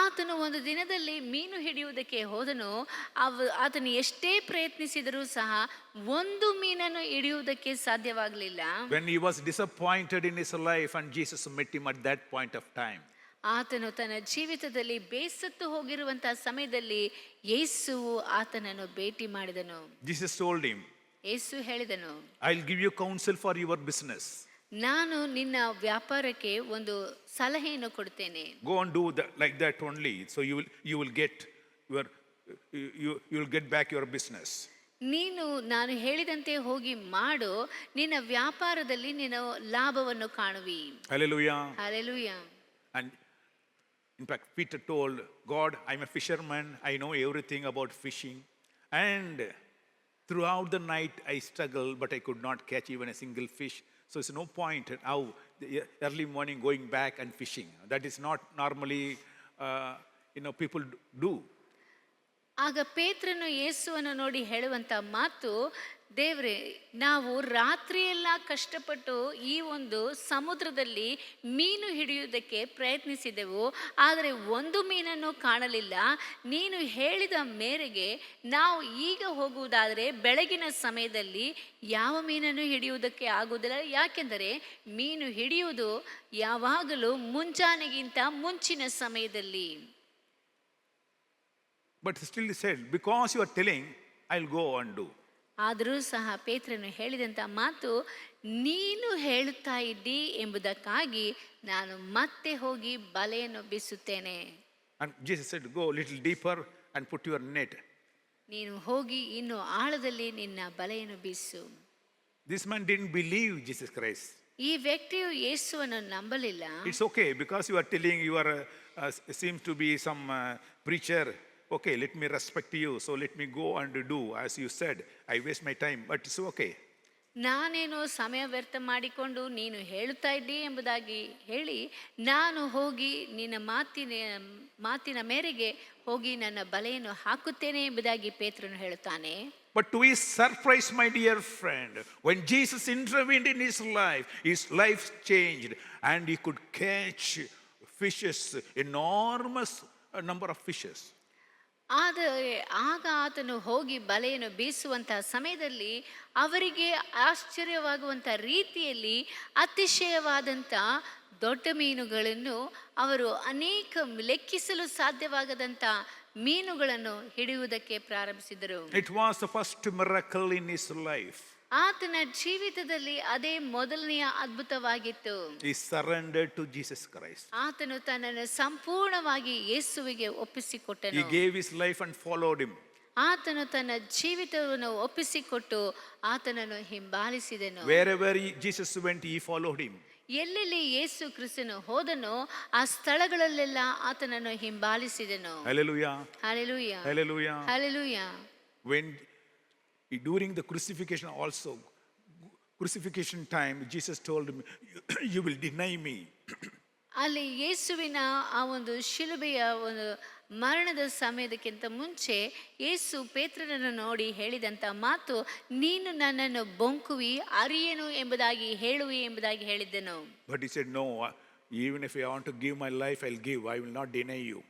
ಆತನು ಒಂದು ದಿನದಲ್ಲಿ ಮೀನು ಹಿಡಿಯುವುದಕ್ಕೆ ಹೋದನು. ಆತನು ಎಷ್ಟೇ ಪ್ರಯತ್ನಿಸಿದರೂ ಸಹ ಒಂದು ಮೀನನ್ನು ಹಿಡಿಯುವುದಕ್ಕೆ ಸಾಧ್ಯವಾಗಲಿಲ್ಲ. When he was disappointed in his life and Jesus met him at that point of time. ಆತನು ತನ್ನ ಜೀವಿತದಲ್ಲಿ ಬೇಸತ್ತು ಹೋಗಿರುವಂತಹ ಸಮಯದಲ್ಲಿ ಯೇಸುವು ಆತನನ್ನು ಭೇಟಿ ಮಾಡಿದನು. Jesus told him, ಯೇಸು ಹೇಳಿದನು, I'll give you counsel for your business. ನಾನು ನಿನ್ನ ವ್ಯಾಪಾರಕ್ಕೆ ಒಂದು ಸಲಹೆಯನ್ನು ಕೊಡ್ತೇನೆ. Go and do that, like that only. So you will get back your business. ನೀನು ನಾನು ಹೇಳಿದಂತೆ ಹೋಗಿ ಮಾಡು, ನಿನ್ನ ವ್ಯಾಪಾರದಲ್ಲಿ ನೀನು ಲಾಭವನ್ನು ಕಾಣುವಿ. Hallelujah. Hallelujah. And in fact, Peter told God, I'm a fisherman. I know everything about fishing. And throughout the night I struggled, but I could not catch even a single fish. So it's no point now early morning going back and fishing. That is not normally people do. ಆಗ ಪೇತ್ರನು ಯೇಸುವನ್ನು ನೋಡಿ ಹೇಳುವಂತ ಮಾತು, ದೇವ್ರೆ, ನಾವು ರಾತ್ರಿಯೆಲ್ಲ ಕಷ್ಟಪಟ್ಟು ಈ ಒಂದು ಸಮುದ್ರದಲ್ಲಿ ಮೀನು ಹಿಡಿಯುವುದಕ್ಕೆ ಪ್ರಯತ್ನಿಸಿದೆವು, ಆದರೆ ಒಂದು ಮೀನನ್ನು ಕಾಣಲಿಲ್ಲ. ನೀನು ಹೇಳಿದ ಮೇರೆಗೆ ನಾವು ಈಗ ಹೋಗುವುದಾದರೆ ಬೆಳಗಿನ ಸಮಯದಲ್ಲಿ ಯಾವ ಮೀನನ್ನು ಹಿಡಿಯುವುದಕ್ಕೆ ಆಗುವುದಿಲ್ಲ. ಯಾಕೆಂದರೆ ಮೀನು ಹಿಡಿಯುವುದು ಯಾವಾಗಲೂ ಮುಂಜಾನೆಗಿಂತ ಮುಂಚಿನ ಸಮಯದಲ್ಲಿ. But still he said, because you are telling, I'll go and do. ಆದರೂ ಸಹ ಪೇತ್ರನು ಹೇಳಿದಂಥ ಮಾತು, ನೀನು ಹೇಳುತ್ತಾ ಇದ್ದಿ ಎಂಬುದಕ್ಕಾಗಿ ನಾನು ಮತ್ತೆ ಹೋಗಿ ಬಲೆಯನ್ನು ಬೀಸುತ್ತೇನೆ. And Jesus said, go a little deeper and put your net. ನೀನು ಹೋಗಿ ಇನ್ನು ಆಳದಲ್ಲಿ ನಿನ್ನ ಬಲೆಯನ್ನು ಬೀಸು. This man didn't believe Jesus Christ. ಈ ವ್ಯಕ್ತಿಯು ಯೇಸುವನ್ನು ನಂಬಲಿಲ್ಲ. It's okay, because you are telling you are seems to be some preacher. Okay, let me respect you, so let me go and do as you said. I waste my time, but it's okay. ನಾನೇನು ಸಮಯ ವ್ಯರ್ಥ ಮಾಡಿಕೊಂಡು ನೀನು ಹೇಳುತ್ತಾ ಇದ್ದಿ ಎಂಬುದಾಗಿ ಹೇಳಿ ನಾನು ಹೋಗಿ ನಿನ್ನ ಮಾತಿನ ಮೇರೆಗೆ ಹೋಗಿ ನನ್ನ ಬಲೆಯನ್ನು ಹಾಕುತ್ತೇನೆ ಎಂಬುದಾಗಿ ಪೇತ್ರನು ಹೇಳುತ್ತಾನೆ. But to his surprise, my dear friend, when Jesus intervened in his life changed and he could catch fishes, enormous number of fishes. ಆದರೆ ಆಗ ಆತನು ಹೋಗಿ ಬಲೆಯನ್ನು ಬೀಸುವಂತಹ ಸಮಯದಲ್ಲಿ ಅವರಿಗೆ ಆಶ್ಚರ್ಯವಾಗುವಂಥ ರೀತಿಯಲ್ಲಿ ಅತಿಶಯವಾದಂಥ ದೊಡ್ಡ ಮೀನುಗಳನ್ನು ಅವರು ಅನೇಕ ಲೆಕ್ಕಿಸಲು ಸಾಧ್ಯವಾಗದಂಥ ಮೀನುಗಳನ್ನು ಹಿಡಿಯುವುದಕ್ಕೆ ಪ್ರಾರಂಭಿಸಿದರು. It was the first miracle in his life. ಆತನ ಜೀವಿತದಲ್ಲಿ ಅದೇ ಮೊದಲನೆಯ ಅದ್ಭುತವಾಗಿತ್ತು. He surrendered to Jesus Christ. ಆತನು ತನ್ನನ್ನು ಸಂಪೂರ್ಣವಾಗಿ ಯೇಸುವಿಗೆ ಒಪ್ಪಿಸಿಕೊಟ್ಟನು. He gave his life and followed him. ಆತನು ತನ್ನ ಜೀವಿತವನ್ನು ಒಪ್ಪಿಸಿಕೊಟ್ಟು ಆತನನ್ನು ಹಿಂಬಾಲಿಸಿದನು. Wherever Jesus went, he followed him. ಎಲ್ಲೆಲ್ಲಿ ಯೇಸು ಕ್ರಿಸ್ತನು ಹೋದನೋ ಆ ಸ್ಥಳಗಳಲ್ಲೆಲ್ಲ ಆತನನ್ನು ಹಿಂಬಾಲಿಸಿದನು. Hallelujah. Hallelujah, Hallelujah. Hallelujah. When during the crucifixion also, crucifixion time, Jesus told him, you will deny me. ಅಲ್ಲಿ ಯೇಸುವಿನ ಆ ಒಂದು ಶಿಲುಬೆಯ ಒಂದು ಮರಣದ ಸಮಯದಕ್ಕಿಂತ ಮುಂಚೆ ಯೇಸು ಪೇತ್ರನನ್ನು ನೋಡಿ ಹೇಳಿದಂಥ ಮಾತು, ನೀನು ನನ್ನನ್ನು ಬೊಂಕುವಿ, ಅರಿಯೇನು ಎಂಬುದಾಗಿ ಹೇಳುವಿ ಎಂಬುದಾಗಿ ಹೇಳಿದ್ದನು. But he said, no, even if I want to give my life, I'll give. I will not deny you.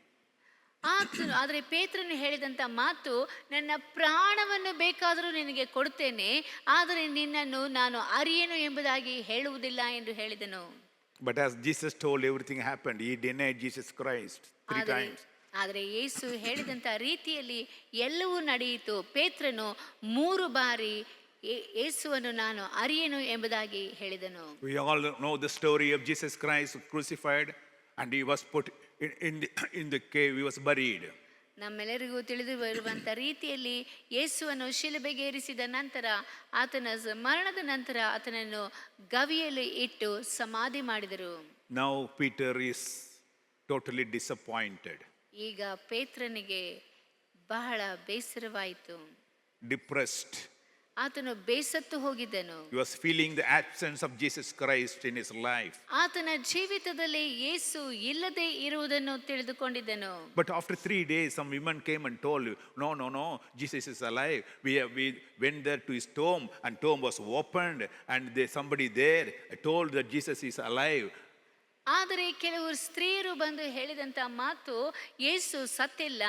ಆತನು ಆದರೆ ಪೇತ್ರನು ಹೇಳಿದಂಥ ಮಾತು, ನನ್ನ ಪ್ರಾಣವನ್ನು ಬೇಕಾದರೂ ನಿನಗೆ ಕೊಡುತ್ತೇನೆ, ಆದರೆ ನಿನ್ನನ್ನು ನಾನು ಅರಿಯೇನು ಎಂಬುದಾಗಿ ಹೇಳುವುದಿಲ್ಲ ಎಂದು ಹೇಳಿದನು. But as Jesus told, everything happened. He denied Jesus Christ 3 times. ಆದರೆ ಯೇಸು ಹೇಳಿದಂಥ ರೀತಿಯಲ್ಲಿ ಎಲ್ಲವೂ ನಡೆಯಿತು. ಪೇತ್ರನು 3 ಬಾರಿ ಯೇಸುವನ್ನು ನಾನು ಅರಿಯೇನು ಎಂಬುದಾಗಿ ಹೇಳಿದನು. We all know the story of Jesus Christ crucified and he was put in the cave, he was buried. ನಮ್ಮೆಲ್ಲರಿಗೂ ತಿಳಿದು ಬರುವಂಥ ರೀತಿಯಲ್ಲಿ ಯೇಸುವನ್ನು ಶಿಲುಬೆಗೇರಿಸಿದ ನಂತರ ಆತನ ಮರಣದ ನಂತರ ಆತನನ್ನು ಗವಿಯಲ್ಲಿ ಇಟ್ಟು ಸಮಾಧಿ ಮಾಡಿದರು. Now Peter is totally disappointed. ಈಗ ಪೇತ್ರನಿಗೆ ಬಹಳ ಬೇಸರವಾಯಿತು, depressed. ಆತನು ಬೇಸತ್ತು ಹೋಗಿದ್ದನು. He was feeling the absence of Jesus Christ in his life. ಆತನ ಜೀವಿತದಲ್ಲಿ ಯೇಸು ಇಲ್ಲದೆ ಇರುವುದನ್ನು ತಿಳಿದುಕೊಂಡಿದ್ದನು. But after 3 days, some women came and told, no, Jesus is alive. We went there to his tomb and tomb was opened and somebody there told that Jesus is alive. ಆದರೆ ಕೆಲವು ಸ್ತ್ರೀಯರು ಬಂದು ಹೇಳಿದಂಥ ಮಾತು, ಯೇಸು ಸತ್ತಿಲ್ಲ,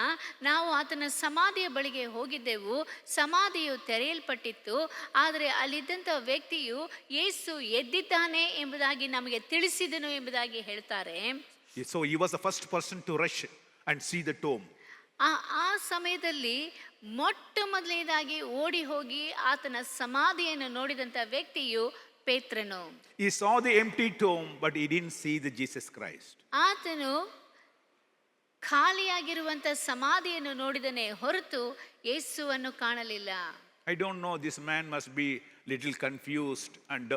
ನಾವು ಆತನ ಸಮಾಧಿಯ ಬಳಿಗೆ ಹೋಗಿದ್ದೆವು, ಸಮಾಧಿಯು ತೆರೆಯಲ್ಪಟ್ಟಿತ್ತು, ಆದರೆ ಅಲ್ಲಿದ್ದಂಥ ವ್ಯಕ್ತಿಯು ಯೇಸು ಎದ್ದಿದ್ದಾನೆ ಎಂಬುದಾಗಿ ನಮಗೆ ತಿಳಿಸಿದನು ಎಂಬುದಾಗಿ ಹೇಳ್ತಾರೆ. So he was the first person to rush and see the tomb. ಆ ಸಮಯದಲ್ಲಿ ಮೊಟ್ಟ ಮೊದಲನೇದಾಗಿ ಓಡಿ ಹೋಗಿ ಆತನ ಸಮಾಧಿಯನ್ನು ನೋಡಿದಂಥ ವ್ಯಕ್ತಿಯು ಪೇತ್ರನು. He saw the empty tomb, but he didn't see the Jesus Christ. ಆತನು ಖಾಲಿಯಾಗಿರುವಂಥ ಸಮಾಧಿಯನ್ನು ನೋಡಿದನೇ ಹೊರತು ಯೇಸುವನ್ನು ಕಾಣಲಿಲ್ಲ. I don't know, this man must be little confused and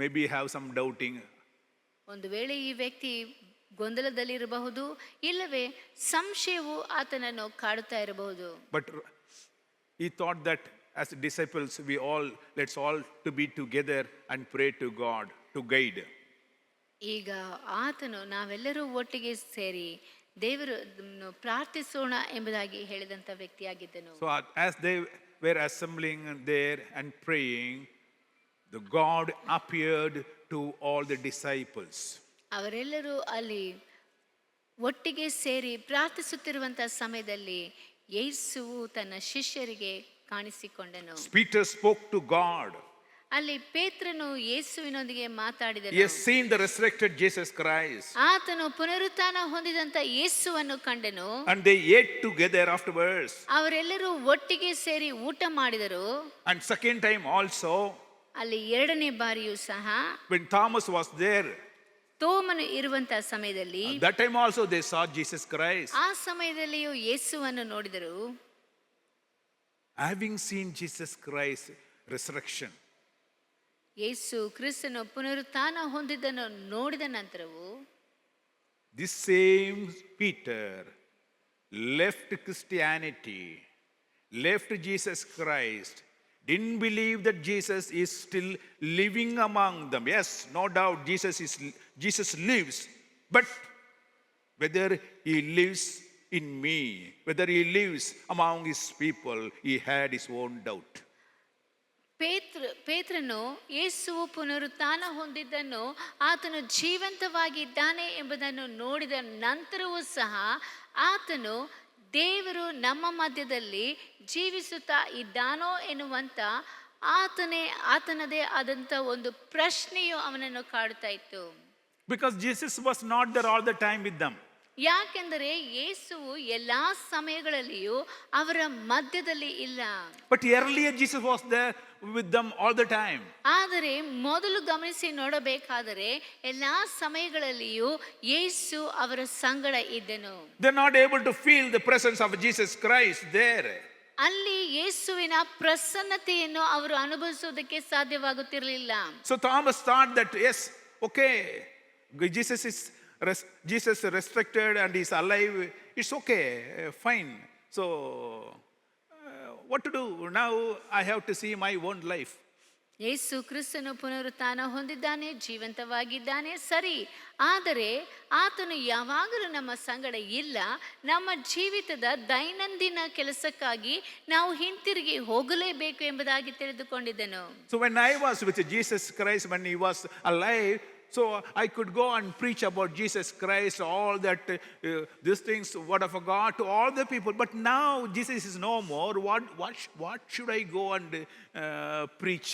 maybe have some doubting. ಒಂದು ವೇಳೆ ಈ ವ್ಯಕ್ತಿ ಗೊಂದಲದಲ್ಲಿರಬಹುದು, ಇಲ್ಲವೇ ಸಂಶಯವು ಆತನನ್ನು ಕಾಡುತ್ತಾ ಇರಬಹುದು. But he thought that as disciples, let's all to be together and pray to God to guide. ಈಗ ಆತನು ನಾವೆಲ್ಲರೂ ಒಟ್ಟಿಗೆ ಸೇರಿ ದೇವರನ್ನು ಪ್ರಾರ್ಥಿಸೋಣ ಎಂಬುದಾಗಿ ಹೇಳಿದಂಥ ವ್ಯಕ್ತಿಯಾಗಿದ್ದನು. So as they were assembling there and praying, the God appeared to all the disciples. ಅವರೆಲ್ಲರೂ ಅಲ್ಲಿ ಒಟ್ಟಿಗೆ ಸೇರಿ ಪ್ರಾರ್ಥಿಸುತ್ತಿರುವಂಥ ಸಮಯದಲ್ಲಿ ಯೇಸುವು ತನ್ನ ಶಿಷ್ಯರಿಗೆ ಕಾಣಿಸಿಕೊಂಡನು. Peter spoke to God. ಅಲ್ಲಿ ಪೇತ್ರನು ಯೇಸುವಿನೊಂದಿಗೆ ಮಾತಾಡಿದನು. He has seen the resurrected Jesus Christ. ಆತನು ಪುನರುತ್ಥಾನ ಹೊಂದಿದಂತ ಯೇಸುವನ್ನು ಕಂಡನು. And they ate together afterwards. ಅವರೆಲ್ಲರೂ ಒಟ್ಟಿಗೆ ಸೇರಿ ಊಟ ಮಾಡಿದರು. And second time also, ಅಲ್ಲಿ ಎರಡನೇ ಬಾರಿಯೂ ಸಹ, when Thomas was there, ತೋಮನು ಇರುವಂತ ಸಮಯದಲ್ಲಿ, that time also they saw Jesus Christ. ಆ ಸಮಯದಲ್ಲಿಯೂ ಯೇಸುವನ್ನು ನೋಡಿದರು. Having seen Jesus Christ resurrection, ಯೇಸು ಕ್ರಿಸ್ತನು ಪುನರುತ್ಥಾನ ಹೊಂದಿದ್ದನ್ನು ನೋಡಿದ ನಂತರವೂ, this same Peter left Christianity, left Jesus Christ, didn't believe that Jesus is still living among them. Yes, no doubt Jesus lives, but whether he lives in me, whether he lives among his people, he had his own doubt. ಪೇತ್ರನು ಯೇಸುವು ಪುನರುತ್ಥಾನ ಹೊಂದಿದ್ದನ್ನು, ಆತನು ಜೀವಂತವಾಗಿದ್ದಾನೆ ಎಂಬುದನ್ನು ನೋಡಿದ ನಂತರವೂ ಸಹ ಆತನು ದೇವರು ನಮ್ಮ ಮಧ್ಯದಲ್ಲಿ ಜೀವಿಸುತ್ತಾ ಇದ್ದಾನೋ ಎನ್ನುವಂಥ ಆತನದೇ ಆದಂಥ ಒಂದು ಪ್ರಶ್ನೆಯು ಅವನನ್ನು ಕಾಡುತ್ತಾ ಇತ್ತು. Because Jesus was not there all the time with them. ಯಾಕೆಂದರೆ ಯೇಸುವು ಎಲ್ಲಾ ಸಮಯಗಳಲ್ಲಿಯೂ ಅವರ ಮಧ್ಯದಲ್ಲಿ ಇಲ್ಲ. But earlier Jesus was there with them all the time. ಆದರೆ ಮೊದಲು ಗಮನಿಸಿ ನೋಡಬೇಕಾದರೆ ಎಲ್ಲಾ ಸಮಯಗಳಲ್ಲಿಯೂ ಯೇಸು ಅವರ ಸಂಗಡ ಇದ್ದನು. They're not able to feel the presence of Jesus Christ there. ಅಲ್ಲಿ ಯೇಸುವಿನ ಪ್ರಸನ್ನತೆಯನ್ನು ಅವರು ಅನುಭವಿಸುವುದಕ್ಕೆ ಸಾಧ್ಯವಾಗುತ್ತಿರಲಿಲ್ಲ. So Thomas thought that yes, okay, Jesus resurrected and is alive. It's okay, fine. So what to do now? I have to see my own life. ಯೇಸು ಕ್ರಿಸ್ತನು ಪುನರುತ್ಥಾನ ಹೊಂದಿದ್ದಾನೆ, ಜೀವಂತವಾಗಿದ್ದಾನೆ, ಸರಿ. ಆದರೆ ಆತನು ಯಾವಾಗಲೂ ನಮ್ಮ ಸಂಗಡ ಇಲ್ಲ. ನಮ್ಮ ಜೀವಿತದ ದೈನಂದಿನ ಕೆಲಸಕ್ಕಾಗಿ ನಾವು ಹಿಂತಿರುಗಿ ಹೋಗಲೇಬೇಕು ಎಂಬುದಾಗಿ ತಿಳಿದುಕೊಂಡಿದ್ದನು. So when I was with Jesus Christ, when he was alive, so I could go and preach about Jesus Christ, all that, these things, word of God to all the people. But now Jesus is no more. What should I go and preach?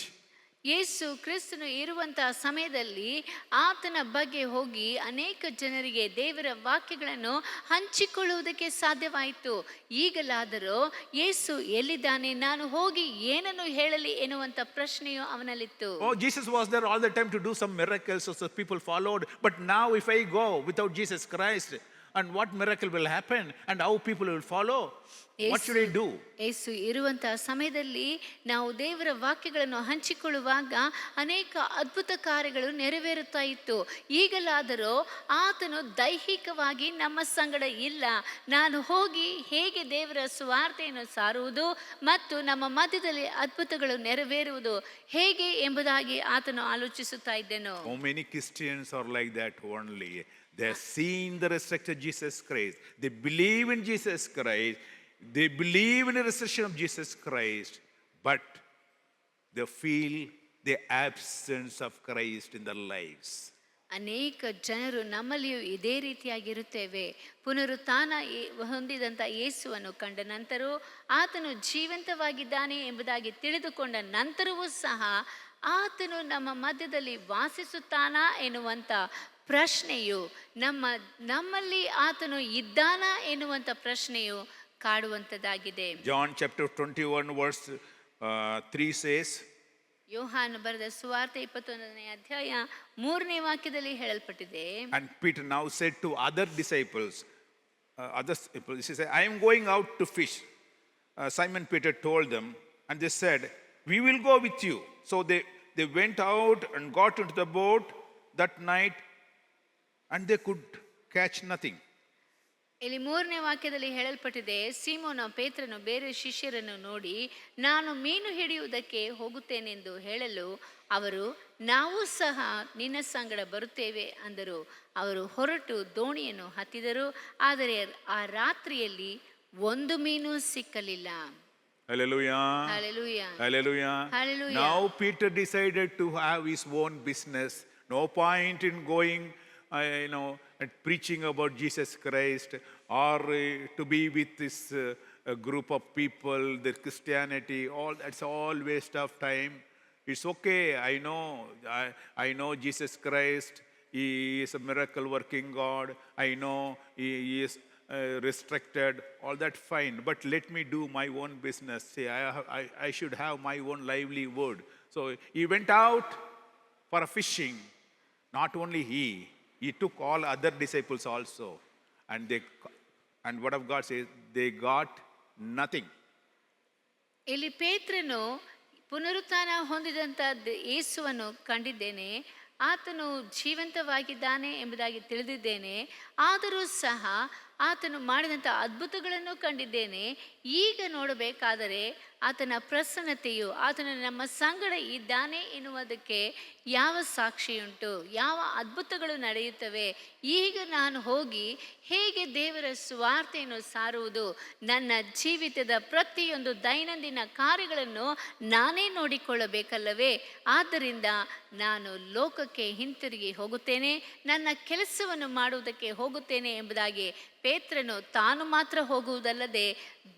ಯೇಸು ಕ್ರಿಸ್ತನು ಇರುವಂತಹ ಸಮಯದಲ್ಲಿ ಆತನ ಬಗ್ಗೆ ಹೋಗಿ ಅನೇಕ ಜನರಿಗೆ ದೇವರ ವಾಕ್ಯಗಳನ್ನು ಹಂಚಿಕೊಳ್ಳುವುದಕ್ಕೆ ಸಾಧ್ಯವಾಯಿತು. ಈಗಲಾದರೂ ಯೇಸು ಎಲ್ಲಿದ್ದಾನೆ, ನಾನು ಹೋಗಿ ಏನನ್ನು ಹೇಳಲಿ ಎನ್ನುವಂಥ ಪ್ರಶ್ನೆಯು ಅವನಲ್ಲಿತ್ತು. Oh, Jesus was there all the time to do some miracles, so people followed. But now if I go without Jesus Christ, and what miracle will happen and how people will follow? What should I do? ಯೇಸು ಇರುವಂತಹ ಸಮಯದಲ್ಲಿ ನಾವು ದೇವರ ವಾಕ್ಯಗಳನ್ನು ಹಂಚಿಕೊಳ್ಳುವಾಗ ಅನೇಕ ಅದ್ಭುತ ಕಾರ್ಯಗಳು ನೆರವೇರುತ್ತಾ ಇತ್ತು. ಈಗಲಾದರೂ ಆತನು ದೈಹಿಕವಾಗಿ ನಮ್ಮ ಸಂಗಡ ಇಲ್ಲ. ನಾನು ಹೋಗಿ ಹೇಗೆ ದೇವರ ಸುವಾರ್ತೆಯನ್ನು ಸಾರುವುದು ಮತ್ತು ನಮ್ಮ ಮಧ್ಯದಲ್ಲಿ ಅದ್ಭುತಗಳು ನೆರವೇರುವುದು ಹೇಗೆ ಎಂಬುದಾಗಿ ಆತನು ಆಲೋಚಿಸುತ್ತಾ ಇದ್ದನು. How many Christians are like that only? They have seen the resurrected Jesus Christ. They believe in Jesus Christ. They believe in the resurrection of Jesus Christ. But they feel the absence of Christ in their lives. ಅನೇಕ ಜನರು ನಮ್ಮಲ್ಲಿಯೂ ಇದೇ ರೀತಿಯಾಗಿರುತ್ತೇವೆ. ಪುನರುತ್ಥಾನ ಹೊಂದಿದಂಥ ಯೇಸುವನ್ನು ಕಂಡ ನಂತರ ಆತನು ಜೀವಂತವಾಗಿದ್ದಾನೆ ಎಂಬುದಾಗಿ ತಿಳಿದುಕೊಂಡ ನಂತರವೂ ಸಹ ಆತನು ನಮ್ಮ ಮಧ್ಯದಲ್ಲಿ ವಾಸಿಸುತ್ತಾನಾ ಎನ್ನುವಂಥ ಪ್ರಶ್ನೆಯು ನಮ್ಮಲ್ಲಿ ಆತನು ಇದ್ದಾನ ಎನ್ನುವಂಥ ಪ್ರಶ್ನೆಯು ಕಾಡುವಂಥದ್ದಾಗಿದೆ. John chapter 21 verse 3 says, ಯೋಹಾನ ಬರೆದ ಸುವಾರ್ತೆ 21ನೇ ಅಧ್ಯಾಯ 3ನೇ ವಾಕ್ಯದಲ್ಲಿ ಹೇಳಲ್ಪಟ್ಟಿದೆ. And Peter now said to other disciples, he said, I am going out to fish. Simon Peter told them, and they said, we will go with you. So they went out and got into the boat that night, and they could catch nothing. ಇಲ್ಲಿ 3ನೇ ವಾಕ್ಯದಲ್ಲಿ ಹೇಳಲ್ಪಟ್ಟಿದೆ, ಸೀಮೋನ ಪೇತ್ರನು ಬೇರೆ ಶಿಷ್ಯರನ್ನು ನೋಡಿ, ನಾನು ಮೀನು ಹಿಡಿಯುವುದಕ್ಕೆ ಹೋಗುತ್ತೇನೆಂದು ಹೇಳಲು ಅವರು, ನಾವು ಸಹ ನಿನ್ನ ಸಂಗಡ ಬರುತ್ತೇವೆ ಅಂದರು. ಅವರು ಹೊರಟು ದೋಣಿಯನ್ನು ಹತ್ತಿದರು, ಆದರೆ ಆ ರಾತ್ರಿಯಲ್ಲಿ ಒಂದು ಮೀನು ಸಿಕ್ಕಲಿಲ್ಲ. Hallelujah. Hallelujah. Hallelujah. Hallelujah. Now Peter decided to have his own business. No point in going, and preaching about Jesus Christ, or to be with this group of people, their Christianity. That's all waste of time. It's okay. I know Jesus Christ. He is a miracle working God. I know he is restricted, all that fine, but let me do my own business. See, I should have my own livelihood. So he went out for fishing. Not only he took all other disciples also, and word of God says they got nothing. ಇಲ್ಲಿ ಪೇತ್ರನು ಪುನರುತ್ಥಾನ ಹೊಂದಿದಂಥ ಯೇಸುವನ್ನು ಕಂಡಿದ್ದೇನೆ, ಆತನು ಜೀವಂತವಾಗಿದ್ದಾನೆ ಎಂಬುದಾಗಿ ತಿಳಿದಿದ್ದೇನೆ, ಆದರೂ ಸಹ ಆತನು ಮಾಡಿದಂಥ ಅದ್ಭುತಗಳನ್ನು ಕಂಡಿದ್ದೇನೆ. ಈಗ ನೋಡಬೇಕಾದರೆ ಆತನ ಪ್ರಸನ್ನತೆಯು, ಆತನು ನಮ್ಮ ಸಂಗಡ ಇದ್ದಾನೆ ಎನ್ನುವುದಕ್ಕೆ ಯಾವ ಸಾಕ್ಷಿಯುಂಟು, ಯಾವ ಅದ್ಭುತಗಳು ನಡೆಯುತ್ತವೆ. ಈಗ ನಾನು ಹೋಗಿ ಹೇಗೆ ದೇವರ ಸುವಾರ್ತೆಯನ್ನು ಸಾರುವುದು, ನನ್ನ ಜೀವಿತದ ಪ್ರತಿಯೊಂದು ದೈನಂದಿನ ಕಾರ್ಯಗಳನ್ನು ನಾನೇ ನೋಡಿಕೊಳ್ಳಬೇಕಲ್ಲವೇ. ಆದ್ದರಿಂದ ನಾನು ಲೋಕಕ್ಕೆ ಹಿಂತಿರುಗಿ ಹೋಗುತ್ತೇನೆ, ನನ್ನ ಕೆಲಸವನ್ನು ಮಾಡುವುದಕ್ಕೆ ಹೋಗುತ್ತೇನೆ ಎಂಬುದಾಗಿ ಪೇತ್ರನು ತಾನು ಮಾತ್ರ ಹೋಗುವುದಲ್ಲದೆ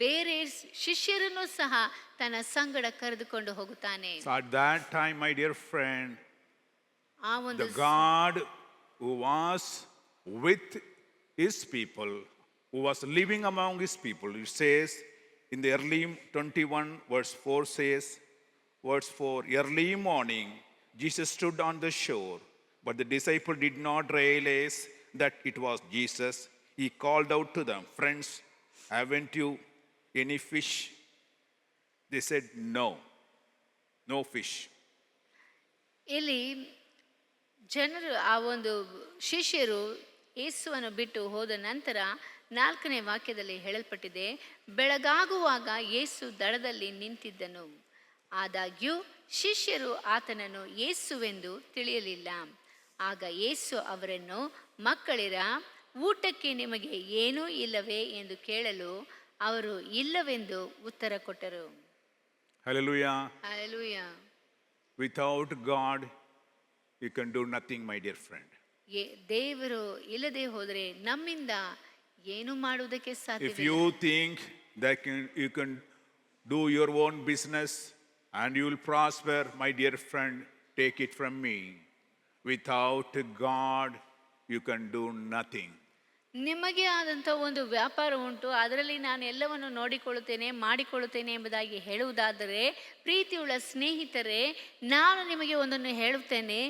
ಬೇರೆ ಶಿಷ್ಯರನ್ನು ಸಹ ತನ್ನ ಸಂಗಡ ಕರೆದುಕೊಂಡು ಹೋಗುತ್ತಾನೆ. So at that time, my dear friend, ಆ ಒಂದು the God who was with his people, who was living among his people, it says in the early 21 verse 4 says, verse 4, early morning, Jesus stood on the shore, but the disciple did not realize that it was Jesus. He called out to them, friends, haven't you any fish? They said, no fish. ಇಲ್ಲಿ ಜನರು, ಆ ಒಂದು ಶಿಷ್ಯರು ಯೇಸುವನ್ನು ಬಿಟ್ಟು ಹೋದ ನಂತರ 4ನೇ ವಾಕ್ಯದಲ್ಲಿ ಹೇಳಲ್ಪಟ್ಟಿದೆ, ಬೆಳಗಾಗುವಾಗ ಯೇಸು ದಡದಲ್ಲಿ ನಿಂತಿದ್ದನು. ಆದಾಗ್ಯೂ ಶಿಷ್ಯರು ಆತನನ್ನು ಯೇಸುವೆಂದು ತಿಳಿಯಲಿಲ್ಲ. ಆಗ ಯೇಸು ಅವರನ್ನು, ಮಕ್ಕಳಿರ, ಊಟಕ್ಕೆ ನಿಮಗೆ ಏನೂ ಇಲ್ಲವೇ ಎಂದು ಕೇಳಲು ಅವರು ಇಲ್ಲವೆಂದು ಉತ್ತರ ಕೊಟ್ಟರು. Hallelujah. Hallelujah. Without God, you can do nothing, my dear friend. ದೇವರು ಇಲ್ಲದೆ ಹೋದರೆ ನಮ್ಮಿಂದ ಏನು ಮಾಡುವುದಕ್ಕೆ If ಸಾಧ್ಯವಿಲ್ಲ. you think that you can do your own business and you will prosper, my dear friend, take it from me. Without God, you can do nothing. ನಿಮಗೆ ಆದಂಥ ಒಂದು ವ್ಯಾಪಾರ ಉಂಟು, ಅದರಲ್ಲಿ ನಾನು ಎಲ್ಲವನ್ನು ನೋಡಿಕೊಳ್ಳುತ್ತೇನೆ, ಮಾಡಿಕೊಳ್ಳುತ್ತೇನೆ ಎಂಬುದಾಗಿ ಹೇಳುವುದಾದರೆ, ಪ್ರೀತಿಯುಳ್ಳ ಸ್ನೇಹಿತರೆ, ನಾನು ನಿಮಗೆ ಒಂದನ್ನು ಹೇಳುತ್ತೇನೆ,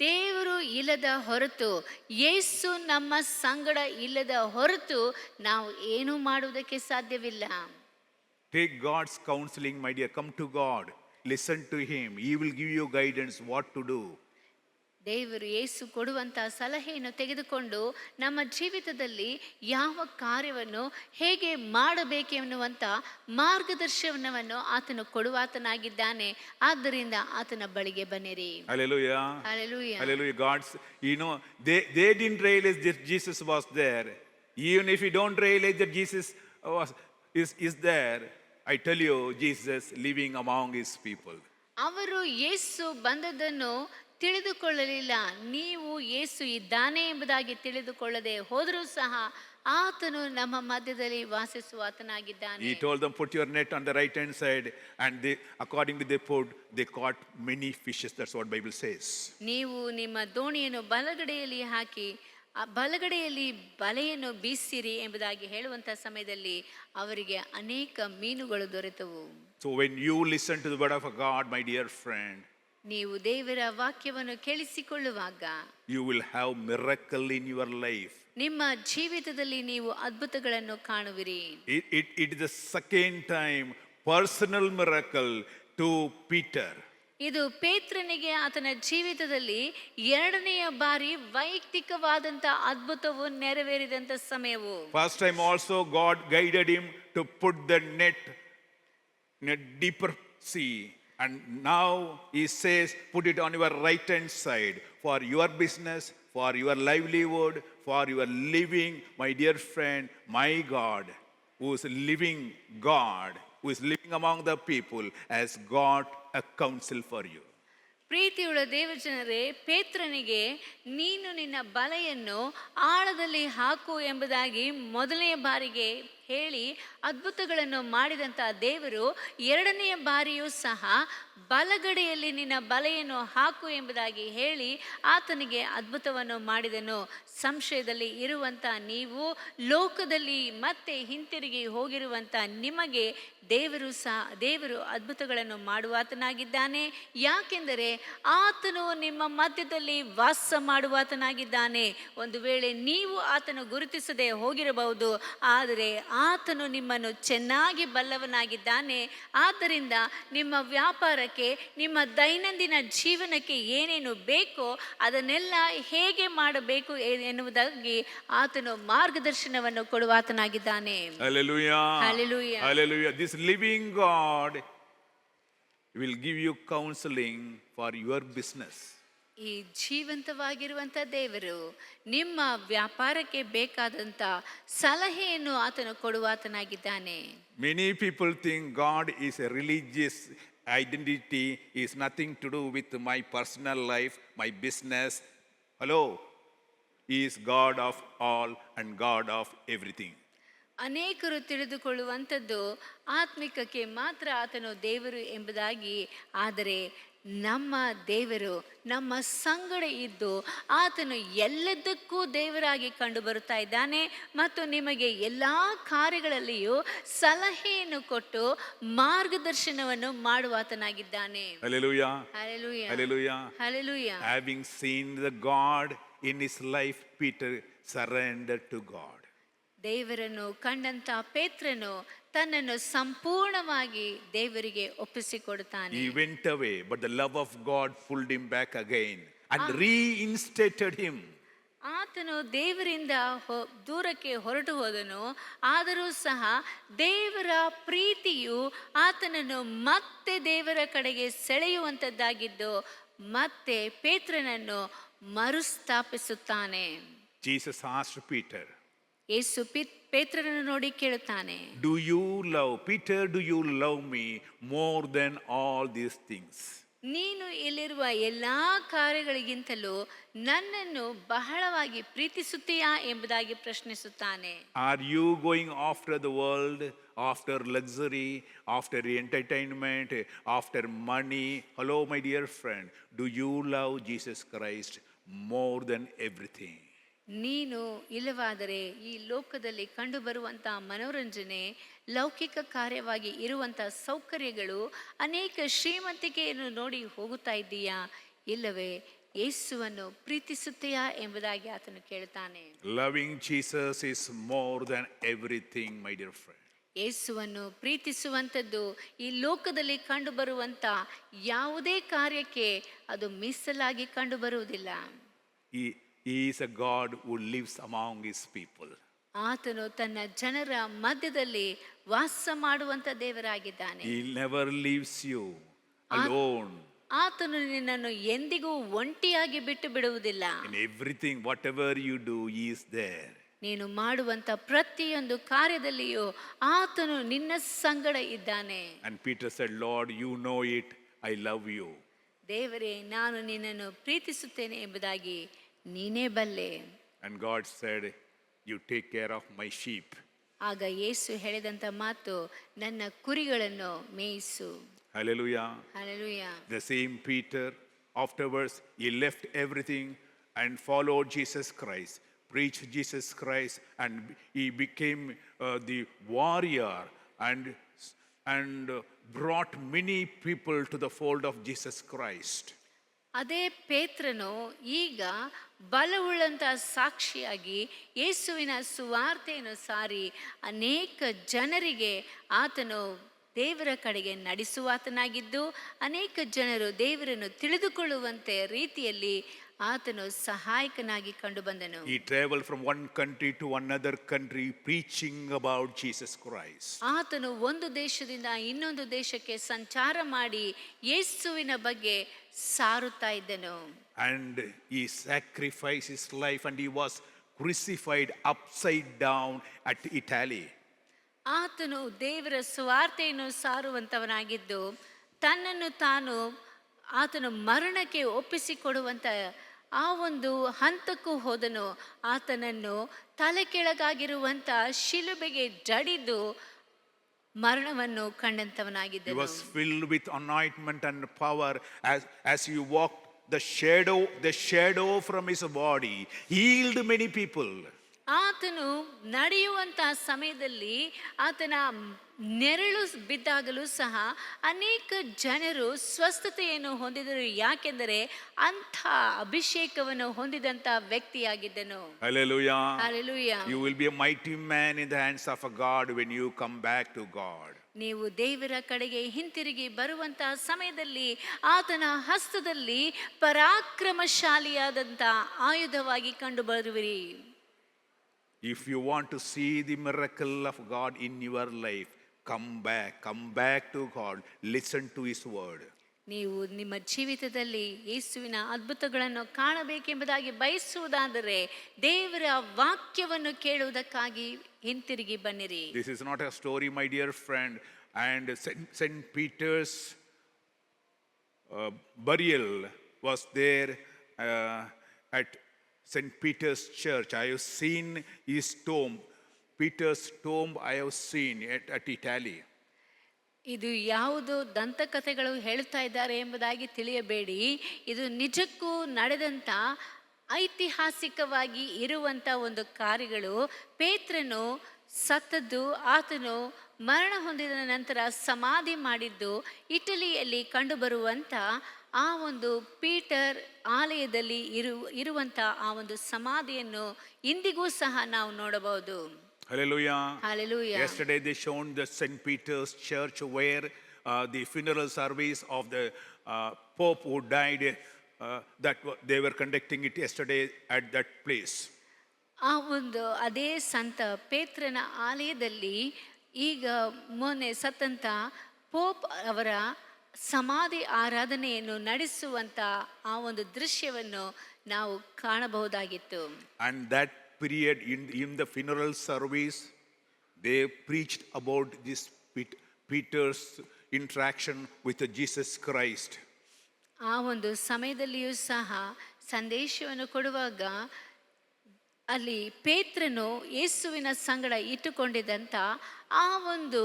ದೇವರು ಇಲ್ಲದ ಹೊರತು, ಯೇಸು ನಮ್ಮ ಸಂಗಡ ಇಲ್ಲದ ಹೊರತು ನಾವು ಏನೂ ಮಾಡುವುದಕ್ಕೆ ಸಾಧ್ಯವಿಲ್ಲ. Take God's counseling, my dear. Come to God. Listen to Him. He will give you guidance what to do. ದೇವರು ಯೇಸು ಕೊಡುವಂಥ ಸಲಹೆಯನ್ನು ತೆಗೆದುಕೊಂಡು ನಮ್ಮ ಜೀವಿತದಲ್ಲಿ ಯಾವ ಕಾರ್ಯವನ್ನು ಹೇಗೆ ಮಾಡಬೇಕೆನ್ನುವಂಥ ಮಾರ್ಗದರ್ಶನವನ್ನು ಆತನು ಕೊಡುವಾತನಾಗಿದ್ದಾನೆ. ಆದ್ದರಿಂದ ಆತನ ಬಳಿಗೆ ಬನ್ನಿರಿ. Hallelujah. Hallelujah. Hallelujah. God's, they didn't realize that Jesus was there. Even if you don't realize that Jesus is there, I tell you, Jesus living among his people. ಅವರು ಯೇಸು ಬಂದದ್ದನ್ನು ತಿಳಿದುಕೊಳ್ಳಲಿಲ್ಲ. ನೀವು ಯೇಸು ಇದ್ದಾನೆ ಎಂಬುದಾಗಿ ತಿಳಿದುಕೊಳ್ಳದೆ ಹೋದರೂ ಸಹ ಆತನು ನಮ್ಮ ಮಧ್ಯದಲ್ಲಿ ವಾಸಿಸುವ ಆತನಾಗಿದ್ದಾನೆ. He told them, put your net on the right hand side, and according to their put, they caught many fishes. That's what Bible says. ನೀವು ನಿಮ್ಮ ದೋಣಿಯನ್ನು ಬಲಗಡೆಯಲ್ಲಿ ಹಾಕಿ ಆ ಬಲಗಡೆಯಲ್ಲಿ ಬಲೆಯನ್ನು ಬೀಸಿರಿ ಎಂಬುದಾಗಿ ಹೇಳುವಂಥ ಸಮಯದಲ್ಲಿ ಅವರಿಗೆ ಅನೇಕ ಮೀನುಗಳು ದೊರೆತವು. So when you listen to the word of God, my dear friend, ನೀವು ದೇವರ ವಾಕ್ಯವನ್ನು ಕೇಳಿಸಿಕೊಳ್ಳುವಾಗ you will have miracle in your life. ನಿಮ್ಮ ಜೀವಿತದಲ್ಲಿ ನೀವು ಅದ್ಭುತಗಳನ್ನು ಕಾಣುವಿರಿ. It is the second time personal miracle to Peter. ಇದು ಪೇತ್ರನಿಗೆ ಆತನ ಜೀವಿತದಲ್ಲಿ 2ನೆಯ ಬಾರಿ ವೈಯಕ್ತಿಕವಾದಂಥ ಅದ್ಭುತವು ನೆರವೇರಿದಂಥ ಸಮಯವು. First time also God guided him to put the net in a deeper sea. And now he says, put it on your right hand side for your business, for your livelihood, for your living. My dear friend, my God, who is living God, who is living among the people, has got a counsel for you. ಪ್ರೀತಿಯುಳ್ಳ ದೇವಜನರೇ, ಪೇತ್ರನಿಗೆ ನೀನು ನಿನ್ನ ಬಲೆಯನ್ನು ಆಳದಲ್ಲಿ ಹಾಕು ಎಂಬುದಾಗಿ ಮೊದಲನೆಯ ಬಾರಿಗೆ ಹೇಳಿ ಅದ್ಭುತಗಳನ್ನು ಮಾಡಿದಂಥ ದೇವರು 2ನೆಯ ಬಾರಿಯೂ ಸಹ ಬಲಗಡೆಯಲ್ಲಿ ನಿನ್ನ ಬಲೆಯನ್ನು ಹಾಕು ಎಂಬುದಾಗಿ ಹೇಳಿ ಆತನಿಗೆ ಅದ್ಭುತವನ್ನು ಮಾಡಿದನು. ಸಂಶಯದಲ್ಲಿ ಇರುವಂಥ ನೀವು, ಲೋಕದಲ್ಲಿ ಮತ್ತೆ ಹಿಂತಿರುಗಿ ಹೋಗಿರುವಂಥ ನಿಮಗೆ ದೇವರು ಅದ್ಭುತಗಳನ್ನು ಮಾಡುವಾತನಾಗಿದ್ದಾನೆ. ಯಾಕೆಂದರೆ ಆತನು ನಿಮ್ಮ ಮಧ್ಯದಲ್ಲಿ ವಾಸ ಮಾಡುವಾತನಾಗಿದ್ದಾನೆ. ಒಂದು ವೇಳೆ ನೀವು ಆತನು ಗುರುತಿಸದೆ ಹೋಗಿರಬಹುದು, ಆದರೆ ಆತನು ನಿಮ್ಮನ್ನು ಚೆನ್ನಾಗಿ ಬಲ್ಲವನಾಗಿದ್ದಾನೆ. ಆದ್ದರಿಂದ ನಿಮ್ಮ ವ್ಯಾಪಾರಕ್ಕೆ, ನಿಮ್ಮ ದೈನಂದಿನ ಜೀವನಕ್ಕೆ ಏನೇನು ಬೇಕೋ ಅದನ್ನೆಲ್ಲ ಹೇಗೆ ಮಾಡಬೇಕು ಎನ್ನುವುದಾಗಿ ಆತನು ಮಾರ್ಗದರ್ಶನವನ್ನು ಕೊಡುವಾತನಾಗಿದ್ದಾನೆ. Hallelujah. Hallelujah. Hallelujah. This living God will give you counseling for your business. ಈ ಜೀವಂತವಾಗಿರುವಂಥ ದೇವರು ನಿಮ್ಮ ವ್ಯಾಪಾರಕ್ಕೆ ಬೇಕಾದಂಥ ಸಲಹೆಯನ್ನು ಆತನು ಕೊಡುವಾತನಾಗಿದ್ದಾನೆ. Many people think God is a religious identity, is nothing to do with my personal life, my business. Hello. He is God of all and God of everything. ಅನೇಕರು ತಿಳಿದುಕೊಳ್ಳುವಂಥದ್ದು ಆತ್ಮಿಕಕ್ಕೆ ಮಾತ್ರ ಆತನು ದೇವರು ಎಂಬುದಾಗಿ. ಆದರೆ ನಮ್ಮ ದೇವರು ನಮ್ಮ ಸಂಗಡ ಇದ್ದು ಆತನು ಎಲ್ಲದಕ್ಕೂ ದೇವರಾಗಿ ಕಂಡು ಬರುತ್ತಾ ಇದ್ದಾನೆ ಮತ್ತು ನಿಮಗೆ ಎಲ್ಲ ಕಾರ್ಯಗಳಲ್ಲಿಯೂ ಸಲಹೆಯನ್ನು ಕೊಟ್ಟು ಮಾರ್ಗದರ್ಶನವನ್ನು ಮಾಡುವಾತನಾಗಿದ್ದಾನೆ. Hallelujah. Hallelujah. Hallelujah. Hallelujah. Having seen the God in his life, Peter surrendered to God. ದೇವರನ್ನು ಕಂಡಂತ ಪೇತ್ರನು ತನ್ನನ್ನು ಸಂಪೂರ್ಣವಾಗಿ ದೇವರಿಗೆ ಒಪ್ಪಿಸಿಕೊಡುತ್ತಾನೆ. He went away, but the love of God pulled him back again and reinstated him. ಆತನು ದೇವರಿಂದ ದೂರಕ್ಕೆ ಹೊರಟು ಹೋದನು. ಆದರೂ ಸಹ ದೇವರ ಪ್ರೀತಿಯು ಆತನನ್ನು ಮತ್ತೆ ದೇವರ ಕಡೆಗೆ ಸೆಳೆಯುವಂಥದ್ದಾಗಿದ್ದು ಮತ್ತೆ ಪೇತ್ರನನ್ನು ಮರುಸ್ಥಾಪಿಸುತ್ತಾನೆ. Jesus asked Peter, ಯೇಸು ಪೇತ್ರನನ್ನು ನೋಡಿ ಕೇಳುತ್ತಾನೆ, do you love Peter, do you love me more than all these things? ನೀನು ಇಲ್ಲಿರುವ ಎಲ್ಲಾ ಕಾರ್ಯಗಳಿಗಿಂತಲೂ ನನ್ನನ್ನು ಬಹಳವಾಗಿ ಪ್ರೀತಿಸುತ್ತೀಯಾ ಎಂಬುದಾಗಿ ಪ್ರಶ್ನಿಸುತ್ತಾನೆ. Are you going after the world, after luxury, after entertainment, after money? Hello, my dear friend. Do you love Jesus Christ more than everything? ನೀನು ಇಲ್ಲವಾದರೆ ಈ ಲೋಕದಲ್ಲಿ ಕಂಡುಬರುವಂಥ ಮನೋರಂಜನೆ, ಲೌಕಿಕ ಕಾರ್ಯವಾಗಿ ಇರುವಂಥ ಸೌಕರ್ಯಗಳು, ಅನೇಕ ಶ್ರೀಮಂತಿಕೆಯನ್ನು ನೋಡಿ ಹೋಗುತ್ತಾ ಇದ್ದೀಯಾ, ಇಲ್ಲವೇ ಯೇಸುವನ್ನು ಪ್ರೀತಿಸುತ್ತೀಯಾ ಎಂಬುದಾಗಿ ಆತನು ಕೇಳ್ತಾನೆ. Loving Jesus is more than everything, my dear friend. ಯೇಸುವನ್ನು ಪ್ರೀತಿಸುವಂಥದ್ದು ಈ ಲೋಕದಲ್ಲಿ ಕಂಡುಬರುವಂಥ ಯಾವುದೇ ಕಾರ್ಯಕ್ಕೆ ಅದು ಮೀಸಲಾಗಿ ಕಂಡುಬರುವುದಿಲ್ಲ. He is a God who lives among his people. ಆತನು ತನ್ನ ಜನರ ಮಧ್ಯದಲ್ಲಿ ವಾಸ ಮಾಡುವಂತ ದೇವರಾಗಿದ್ದಾನೆ. He never leaves you alone. ಆತನು ನಿನ್ನನ್ನು ಎಂದಿಗೂ ಒಂಟಿಯಾಗಿ ಬಿಟ್ಟು ಬಿಡುವುದಿಲ್ಲ. In everything, whatever you do, he is there. ನೀನು ಮಾಡುವಂತ ಪ್ರತಿಯೊಂದು ಕಾರ್ಯದಲ್ಲಿಯೂ ಆತನು ನಿನ್ನ ಸಂಗಡ ಇದ್ದಾನೆ. And Peter said, Lord, you know it, I love you. ದೇವರೇ, ನಾನು ನಿನ್ನನ್ನು ಪ್ರೀತಿಸುತ್ತೇನೆ ಎಂಬುದಾಗಿ ನೀನೇ ಬಲ್ಲೆ. And God said, you take care of my sheep. ಆಗ ಯೇಸು ಹೇಳಿದಂತ ಮಾತು, ನನ್ನ ಕುರಿಗಳನ್ನು ಮೇಯಿಸು. Hallelujah. Hallelujah. The same Peter, afterwards, he left everything and followed Jesus Christ, preached Jesus Christ, and he became the warrior and brought many people to the fold of Jesus Christ. ಅದೇ ಪೇತ್ರನು ಈಗ ಬಲವುಳ್ಳಂತ ಸಾಕ್ಷಿಯಾಗಿ ಯೇಸುವಿನ ಸುವಾರ್ತೆಯನ್ನು ಸಾರಿ ಅನೇಕ ಜನರಿಗೆ ಆತನು ದೇವರ ಕಡೆಗೆ ನಡೆಸುವಾತನಾಗಿದ್ದು, ಅನೇಕ ಜನರು ದೇವರನ್ನು ತಿಳಿದುಕೊಳ್ಳುವಂತೆ ರೀತಿಯಲ್ಲಿ ಆತನು ಸಹಾಯಕನಾಗಿ ಕಂಡು ಬಂದನು. He traveled from one country to another country preaching about Jesus Christ. ಆತನು ಒಂದು ದೇಶದಿಂದ ಇನ್ನೊಂದು ದೇಶಕ್ಕೆ ಸಂಚಾರ ಮಾಡಿ ಯೇಸುವಿನ ಬಗ್ಗೆ ಸಾರುತ್ತಾ ಇದ್ದನು. And he sacrificed his life and he was crucified upside down at Italy. ಆತನು ದೇವರ ಸುವಾರ್ತೆಯನ್ನು ಸಾರುವಂತವನಾಗಿದ್ದು ತನ್ನನ್ನು ತಾನು ಆತನು ಮರಣಕ್ಕೆ ಒಪ್ಪಿಸಿಕೊಡುವಂತ ಆ ಒಂದು ಹಂತಕ್ಕೂ ಹೋದನು. ಆತನನ್ನು ತಲೆ ಕೆಳಗಾಗಿರುವಂತ ಶಿಲುಬೆಗೆ ಜಡಿದು ಮರಣವನ್ನು ಕಂಡಂತವನಾಗಿದ್ದನು. He was filled with anointment and power as he walked. The shadow from his body healed many people. ಆತನು ನಡೆಯುವಂತಹ ಸಮಯದಲ್ಲಿ ಆತನ ನೆರಳು ಬಿದ್ದಾಗಲೂ ಸಹ ಅನೇಕ ಜನರು ಸ್ವಸ್ಥತೆಯನ್ನು ಹೊಂದಿದರು. ಯಾಕೆಂದರೆ ಅಂಥ ಅಭಿಷೇಕವನ್ನು ಹೊಂದಿದಂಥ ವ್ಯಕ್ತಿಯಾಗಿದ್ದನು. Hallelujah. Hallelujah. You will be a mighty man in the hands of a God when you come back to God. ನೀವು ದೇವರ ಕಡೆಗೆ ಹಿಂತಿರುಗಿ ಬರುವಂತಹ ಸಮಯದಲ್ಲಿ ಆತನ ಹಸ್ತದಲ್ಲಿ ಪರಾಕ್ರಮಶಾಲಿಯಾದಂಥ ಆಯುಧವಾಗಿ ಕಂಡು ಬರುವಿರಿ. If you want to see the miracle of God in your life, come back to God, listen to His word. ನೀವು ನಿಮ್ಮ ಜೀವಿತದಲ್ಲಿ ಯೇಸುವಿನ ಅದ್ಭುತಗಳನ್ನು ಕಾಣಬೇಕೆಂಬುದಾಗಿ ಬಯಸುವುದಾದರೆ ದೇವರ ವಾಕ್ಯವನ್ನು ಕೇಳುವುದಕ್ಕಾಗಿ ಹಿಂತಿರುಗಿ ಬನ್ನಿರಿ. This is not a story, my dear friend. And St. Peter's burial was there at St. Peter's Church. I have seen his tomb. Peter's tomb I have seen at Italy. ಇದು ಯಾವುದು ದಂತಕಥೆಗಳು ಹೇಳ್ತಾ ಇದ್ದಾರೆ ಎಂಬುದಾಗಿ ತಿಳಿಯಬೇಡಿ. ಇದು ನಿಜಕ್ಕೂ ನಡೆದಂಥ ಐತಿಹಾಸಿಕವಾಗಿ ಇರುವಂಥ ಒಂದು ಕಾರ್ಯಗಳು. ಪೇತ್ರನು ಸತ್ತದ್ದು, ಆತನು ಮರಣ ಹೊಂದಿದ ನಂತರ ಸಮಾಧಿ ಮಾಡಿದ್ದು ಇಟಲಿಯಲ್ಲಿ ಕಂಡುಬರುವಂಥ ಆ ಒಂದು ಪೀಟರ್ ಆಲಯದಲ್ಲಿ ಇರುವಂಥ ಆ ಒಂದು ಸಮಾಧಿಯನ್ನು ಇಂದಿಗೂ ಸಹ ನಾವು ನೋಡಬಹುದು. Hallelujah. Hallelujah. Yesterday they shown the St. Peter's Church where the funeral service of the Pope who died, they were conducting it yesterday at that place. ಆ ಒಂದು ಅದೇ ಸಂತ ಪೇತ್ರನ ಆಲಯದಲ್ಲಿ ಈಗ ಮೊನ್ನೆ ಸತ್ತಂತ ಪೋಪ್ ಅವರ ಸಮಾಧಿ ಆರಾಧನೆಯನ್ನು ನಡೆಸುವಂತ ಆ ಒಂದು ದೃಶ್ಯವನ್ನು ನಾವು ಕಾಣಬಹುದಾಗಿತ್ತು. And that period in the funeral service they preached about this Peter's interaction with Jesus Christ. ಆ ಒಂದು ಸಮಯದಲ್ಲಿಯೂ ಸಹ ಸಂದೇಶವನ್ನು ಕೊಡುವಾಗ ಅಲ್ಲಿ ಪೇತ್ರನು ಯೇಸುವಿನ ಸಂಗಡ ಇಟ್ಟುಕೊಂಡಿದ್ದಂಥ ಆ ಒಂದು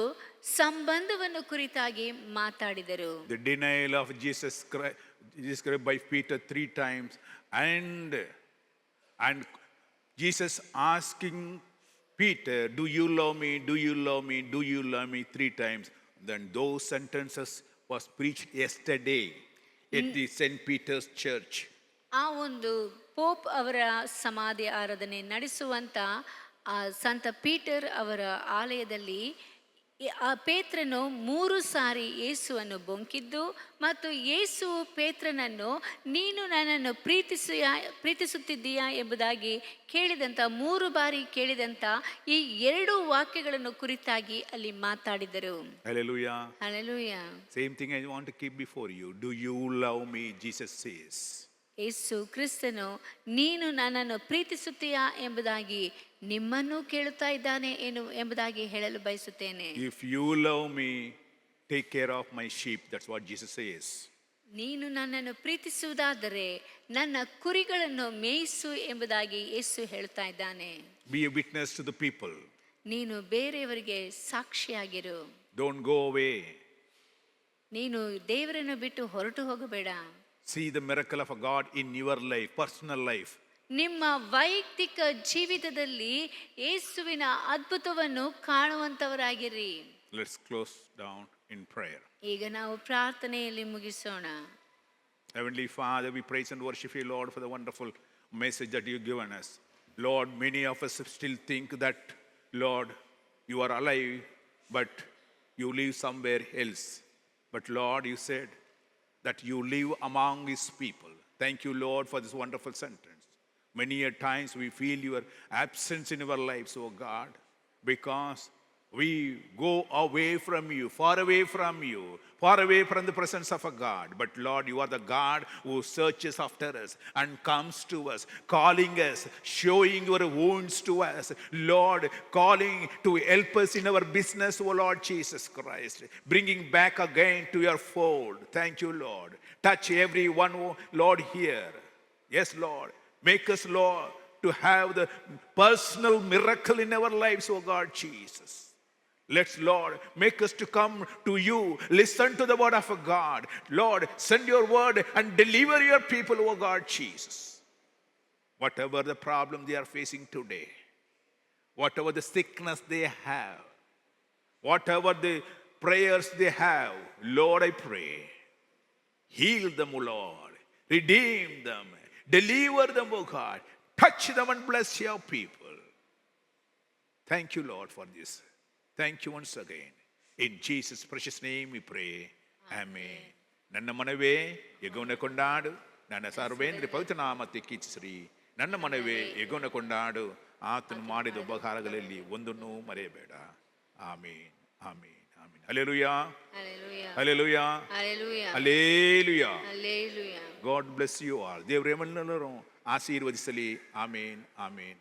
ಸಂಬಂಧವನ್ನು ಕುರಿತಾಗಿ ಮಾತಾಡಿದರು. The denial of Jesus Christ by Peter 3 times and Jesus asking Peter, do you love me, do you love me, do you love me 3 times. Then those sentences was preached yesterday at the St. Peter's Church. ಆ ಒಂದು pop ಅವರ ಸಮಾಧಿ ಆರಾಧನೆ ನಡೆಸುವಂಥ ಆ ಸಂತ Peter ಅವರ ಆಲಯದಲ್ಲಿ ಆ ಪೇತ್ರನು 3 ಸಾರಿ ಯೇಸುವನ್ನು ಬೊಂಕಿದ್ದು ಮತ್ತು ಯೇಸು ಪೇತ್ರನನ್ನು ನೀನು ನನ್ನನ್ನು ಪ್ರೀತಿಸುತ್ತಿದ್ದೀಯಾ ಎಂಬುದಾಗಿ ಕೇಳಿದಂಥ 3 ಬಾರಿ ಕೇಳಿದಂಥ ಈ 2 ವಾಕ್ಯಗಳನ್ನು ಕುರಿತಾಗಿ ಅಲ್ಲಿ ಮಾತಾಡಿದರು. Hallelujah. Hallelujah. Same thing I want to keep before you. Do you love me? Jesus says. ಯೇಸು ಕ್ರಿಸ್ತನು ನೀನು ನನ್ನನ್ನು ಪ್ರೀತಿಸುತ್ತೀಯಾ ಎಂಬುದಾಗಿ ನಿಮ್ಮನ್ನು ಕೇಳುತ್ತಾ ಇದ್ದಾನೆ ಎಂಬುದಾಗಿ ಹೇಳಲು ಬಯಸುತ್ತೇನೆ. If you love me, take care of my sheep. That's what Jesus says. ನೀನು ನನ್ನನ್ನು ಪ್ರೀತಿಸುವುದಾದರೆ ನನ್ನ ಕುರಿಗಳನ್ನು ಮೇಯಿಸು ಎಂಬುದಾಗಿ ಯೇಸು ಹೇಳ್ತಾ ಇದ್ದಾನೆ. Be a witness to the people. ನೀನು ಬೇರೆಯವರಿಗೆ ಸಾಕ್ಷಿಯಾಗಿರು. Don't go away. ನೀನು ದೇವರನ್ನು ಬಿಟ್ಟು ಹೊರಟು ಹೋಗಬೇಡ. See the miracle of a God in your life, personal life. ನಿಮ್ಮ ವೈಯಕ್ತಿಕ ಜೀವಿತದಲ್ಲಿ ಯೇಸುವಿನ ಅದ್ಭುತವನ್ನು ಕಾಣುವಂತವರಾಗಿರಿ. Let's close down in prayer. ಈಗ ನಾವು ಪ್ರಾರ್ಥನೆಯಲ್ಲಿ ಮುಗಿಸೋಣ. Heavenly Father, we praise and worship you, Lord, for the wonderful message that you've given us. Lord, many of us still think that, Lord, you are alive, but you live somewhere else. But Lord, you said that you live among his people. Thank you, Lord, for this wonderful sentence. Many a times we feel your absence in our lives, oh God, because we go away from you, far away from you, far away from the presence of a God. But Lord, you are the God who searches after us and comes to us, calling us, showing your wounds to us. Lord, calling to help us in our business, oh Lord Jesus Christ, bringing back again to your fold. Thank you, Lord. Touch everyone, oh Lord, here. Yes, Lord. Make us, Lord, to have the personal miracle in our lives, oh God Jesus. Let's, Lord, make us to come to you. Listen to the word of God. Lord, send your word and deliver your people, oh God Jesus. Whatever the problem they are facing today, whatever the sickness they have, whatever the prayers they have, Lord, I pray, heal them, O Lord, redeem them, deliver them, O God, touch them and bless your people. Thank you, Lord, for this. Thank you once again. In Jesus' precious name we pray. Amen. ನನ್ನ ಮನವೇ ಯೆಹೋವನ ಕೊಂಡಾಡು, ನನ್ನ ಸರ್ವೇಂದ್ರಿಯ ಪವಿತ್ರ ನಾಮಕ್ಕೆ ಕೀರ್ತಿಸಿರಿ. ನನ್ನ ಮನವೇ ಯೆಹೋವನ ಕೊಂಡಾಡು, ಆತನು ಮಾಡಿದ ಉಪಕಾರಗಳಲ್ಲಿ ಒಂದನ್ನೂ ಮರೆಯಬೇಡ. ಆಮೇನ್, ಆಮೇನ್, ಆಮೇನ್. ಹಲ್ಲೆಲೂಯಾ, ಹಲ್ಲೆಲೂಯಾ, ಹಲ್ಲೆಲೂಯಾ. God bless you all. ದೇವರೆಲ್ಲರೂ ಆಶೀರ್ವದಿಸಲಿ. ಆಮೇನ್, ಆಮೇನ್.